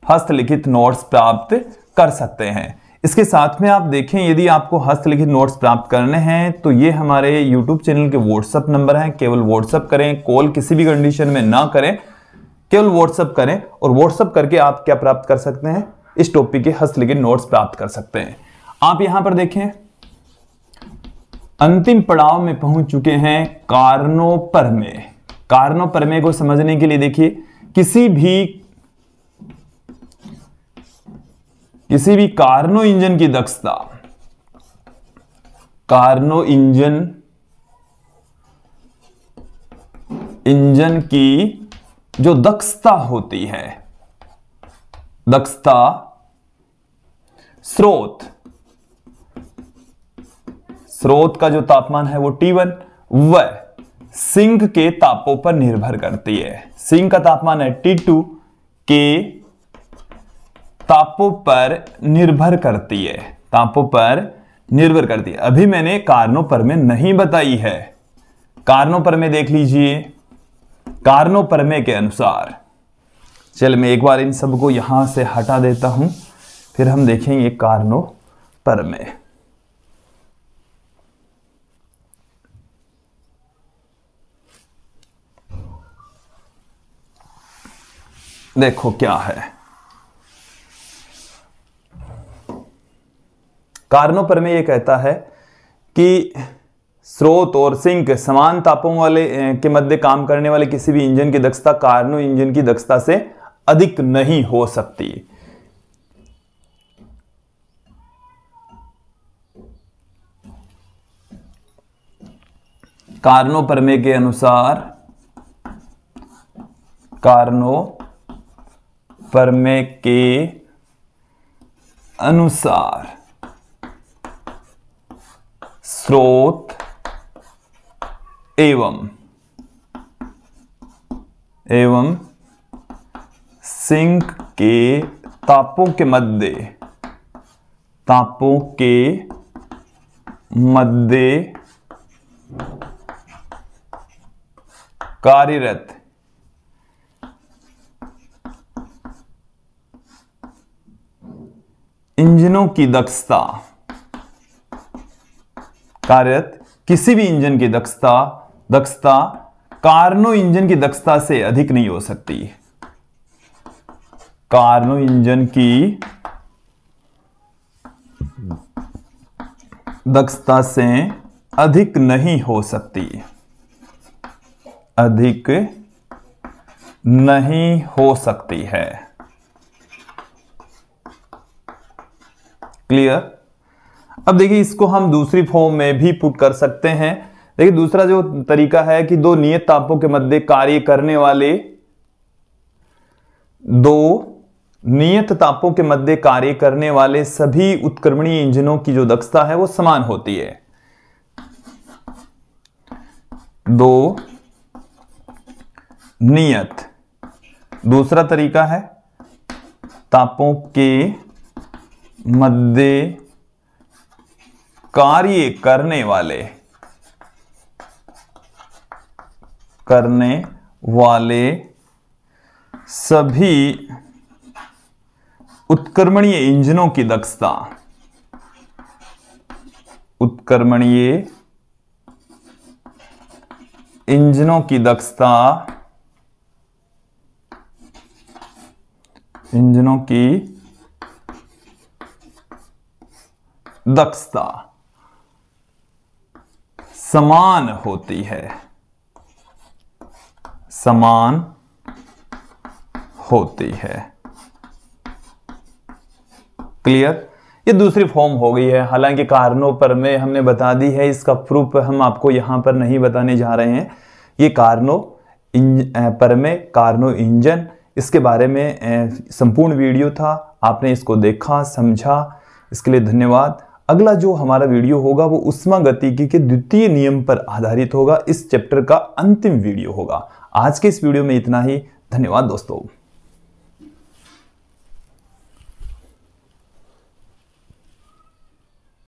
हस्तलिखित नोट्स प्राप्त कर सकते हैं। इसके साथ में आप देखें, यदि आपको हस्तलिखित नोट्स प्राप्त करने हैं तो ये हमारे YouTube चैनल के व्हाट्सएप नंबर हैं, केवल व्हाट्सएप करें, कॉल किसी भी कंडीशन में ना करें, केवल व्हाट्सएप करें और व्हाट्सएप करके आप क्या प्राप्त कर सकते हैं, इस टॉपिक के हस्तलिखित नोट्स प्राप्त कर सकते हैं। आप यहां पर देखें, अंतिम पड़ाव में पहुंच चुके हैं कारणों-प्रमेय। कारणों-प्रमेय को समझने के लिए देखिए, किसी भी कार्नो इंजन की दक्षता, कार्नो इंजन की जो दक्षता होती है, दक्षता स्रोत का जो तापमान है वो T1, वह सिंक के तापों पर निर्भर करती है। सिंक का तापमान है T2, के तापों पर निर्भर करती है, तापों पर निर्भर करती है। अभी मैंने कारणों-प्रमेय नहीं बताई है। कारणों-प्रमेय देख लीजिए। कारणों-प्रमेय के अनुसार, चल मैं एक बार इन सब को यहां से हटा देता हूं, फिर हम देखेंगे कारणों-प्रमेय। देखो क्या है कारणों-प्रमेय। ये कहता है कि स्रोत और सिंक समान तापों वाले के मध्य काम करने वाले किसी भी इंजन की दक्षता कार्नो इंजन की दक्षता से अधिक नहीं हो सकती। कारणों-प्रमेय के अनुसार, कारणों-प्रमेय के अनुसार स्रोत एवं सिंक के तापों के मध्य कार्यरत इंजनों की दक्षता, कार्यरत किसी भी इंजन की दक्षता कार्नो इंजन की दक्षता से अधिक नहीं हो सकती। कार्नो इंजन की दक्षता से अधिक नहीं हो सकती, अधिक नहीं हो सकती है। क्लियर? अब देखिए, इसको हम दूसरी फॉर्म में भी पुट कर सकते हैं। देखिए, दूसरा जो तरीका है कि दो नियत तापों के मध्य कार्य करने वाले, दो नियत तापों के मध्य कार्य करने वाले सभी उत्क्रमणीय इंजनों की जो दक्षता है वो समान होती है। दो नियत, दूसरा तरीका है तापों के मध्य कार्य करने वाले सभी उत्क्रमणीय इंजनों की दक्षता, उत्क्रमणीय इंजनों की दक्षता, इंजनों की दक्षता समान होती है, समान होती है। क्लियर? ये दूसरी फॉर्म हो गई है। हालांकि कारणों-प्रमेय हमने बता दी है, इसका प्रूफ हम आपको यहां पर नहीं बताने जा रहे हैं। ये कारणों-प्रमेय, कार्नो इंजन, इसके बारे में संपूर्ण वीडियो था। आपने इसको देखा, समझा, इसके लिए धन्यवाद। अगला जो हमारा वीडियो होगा वो ऊष्मागतिकी के द्वितीय नियम पर आधारित होगा। इस चैप्टर का अंतिम वीडियो होगा। आज के इस वीडियो में इतना ही। धन्यवाद दोस्तों।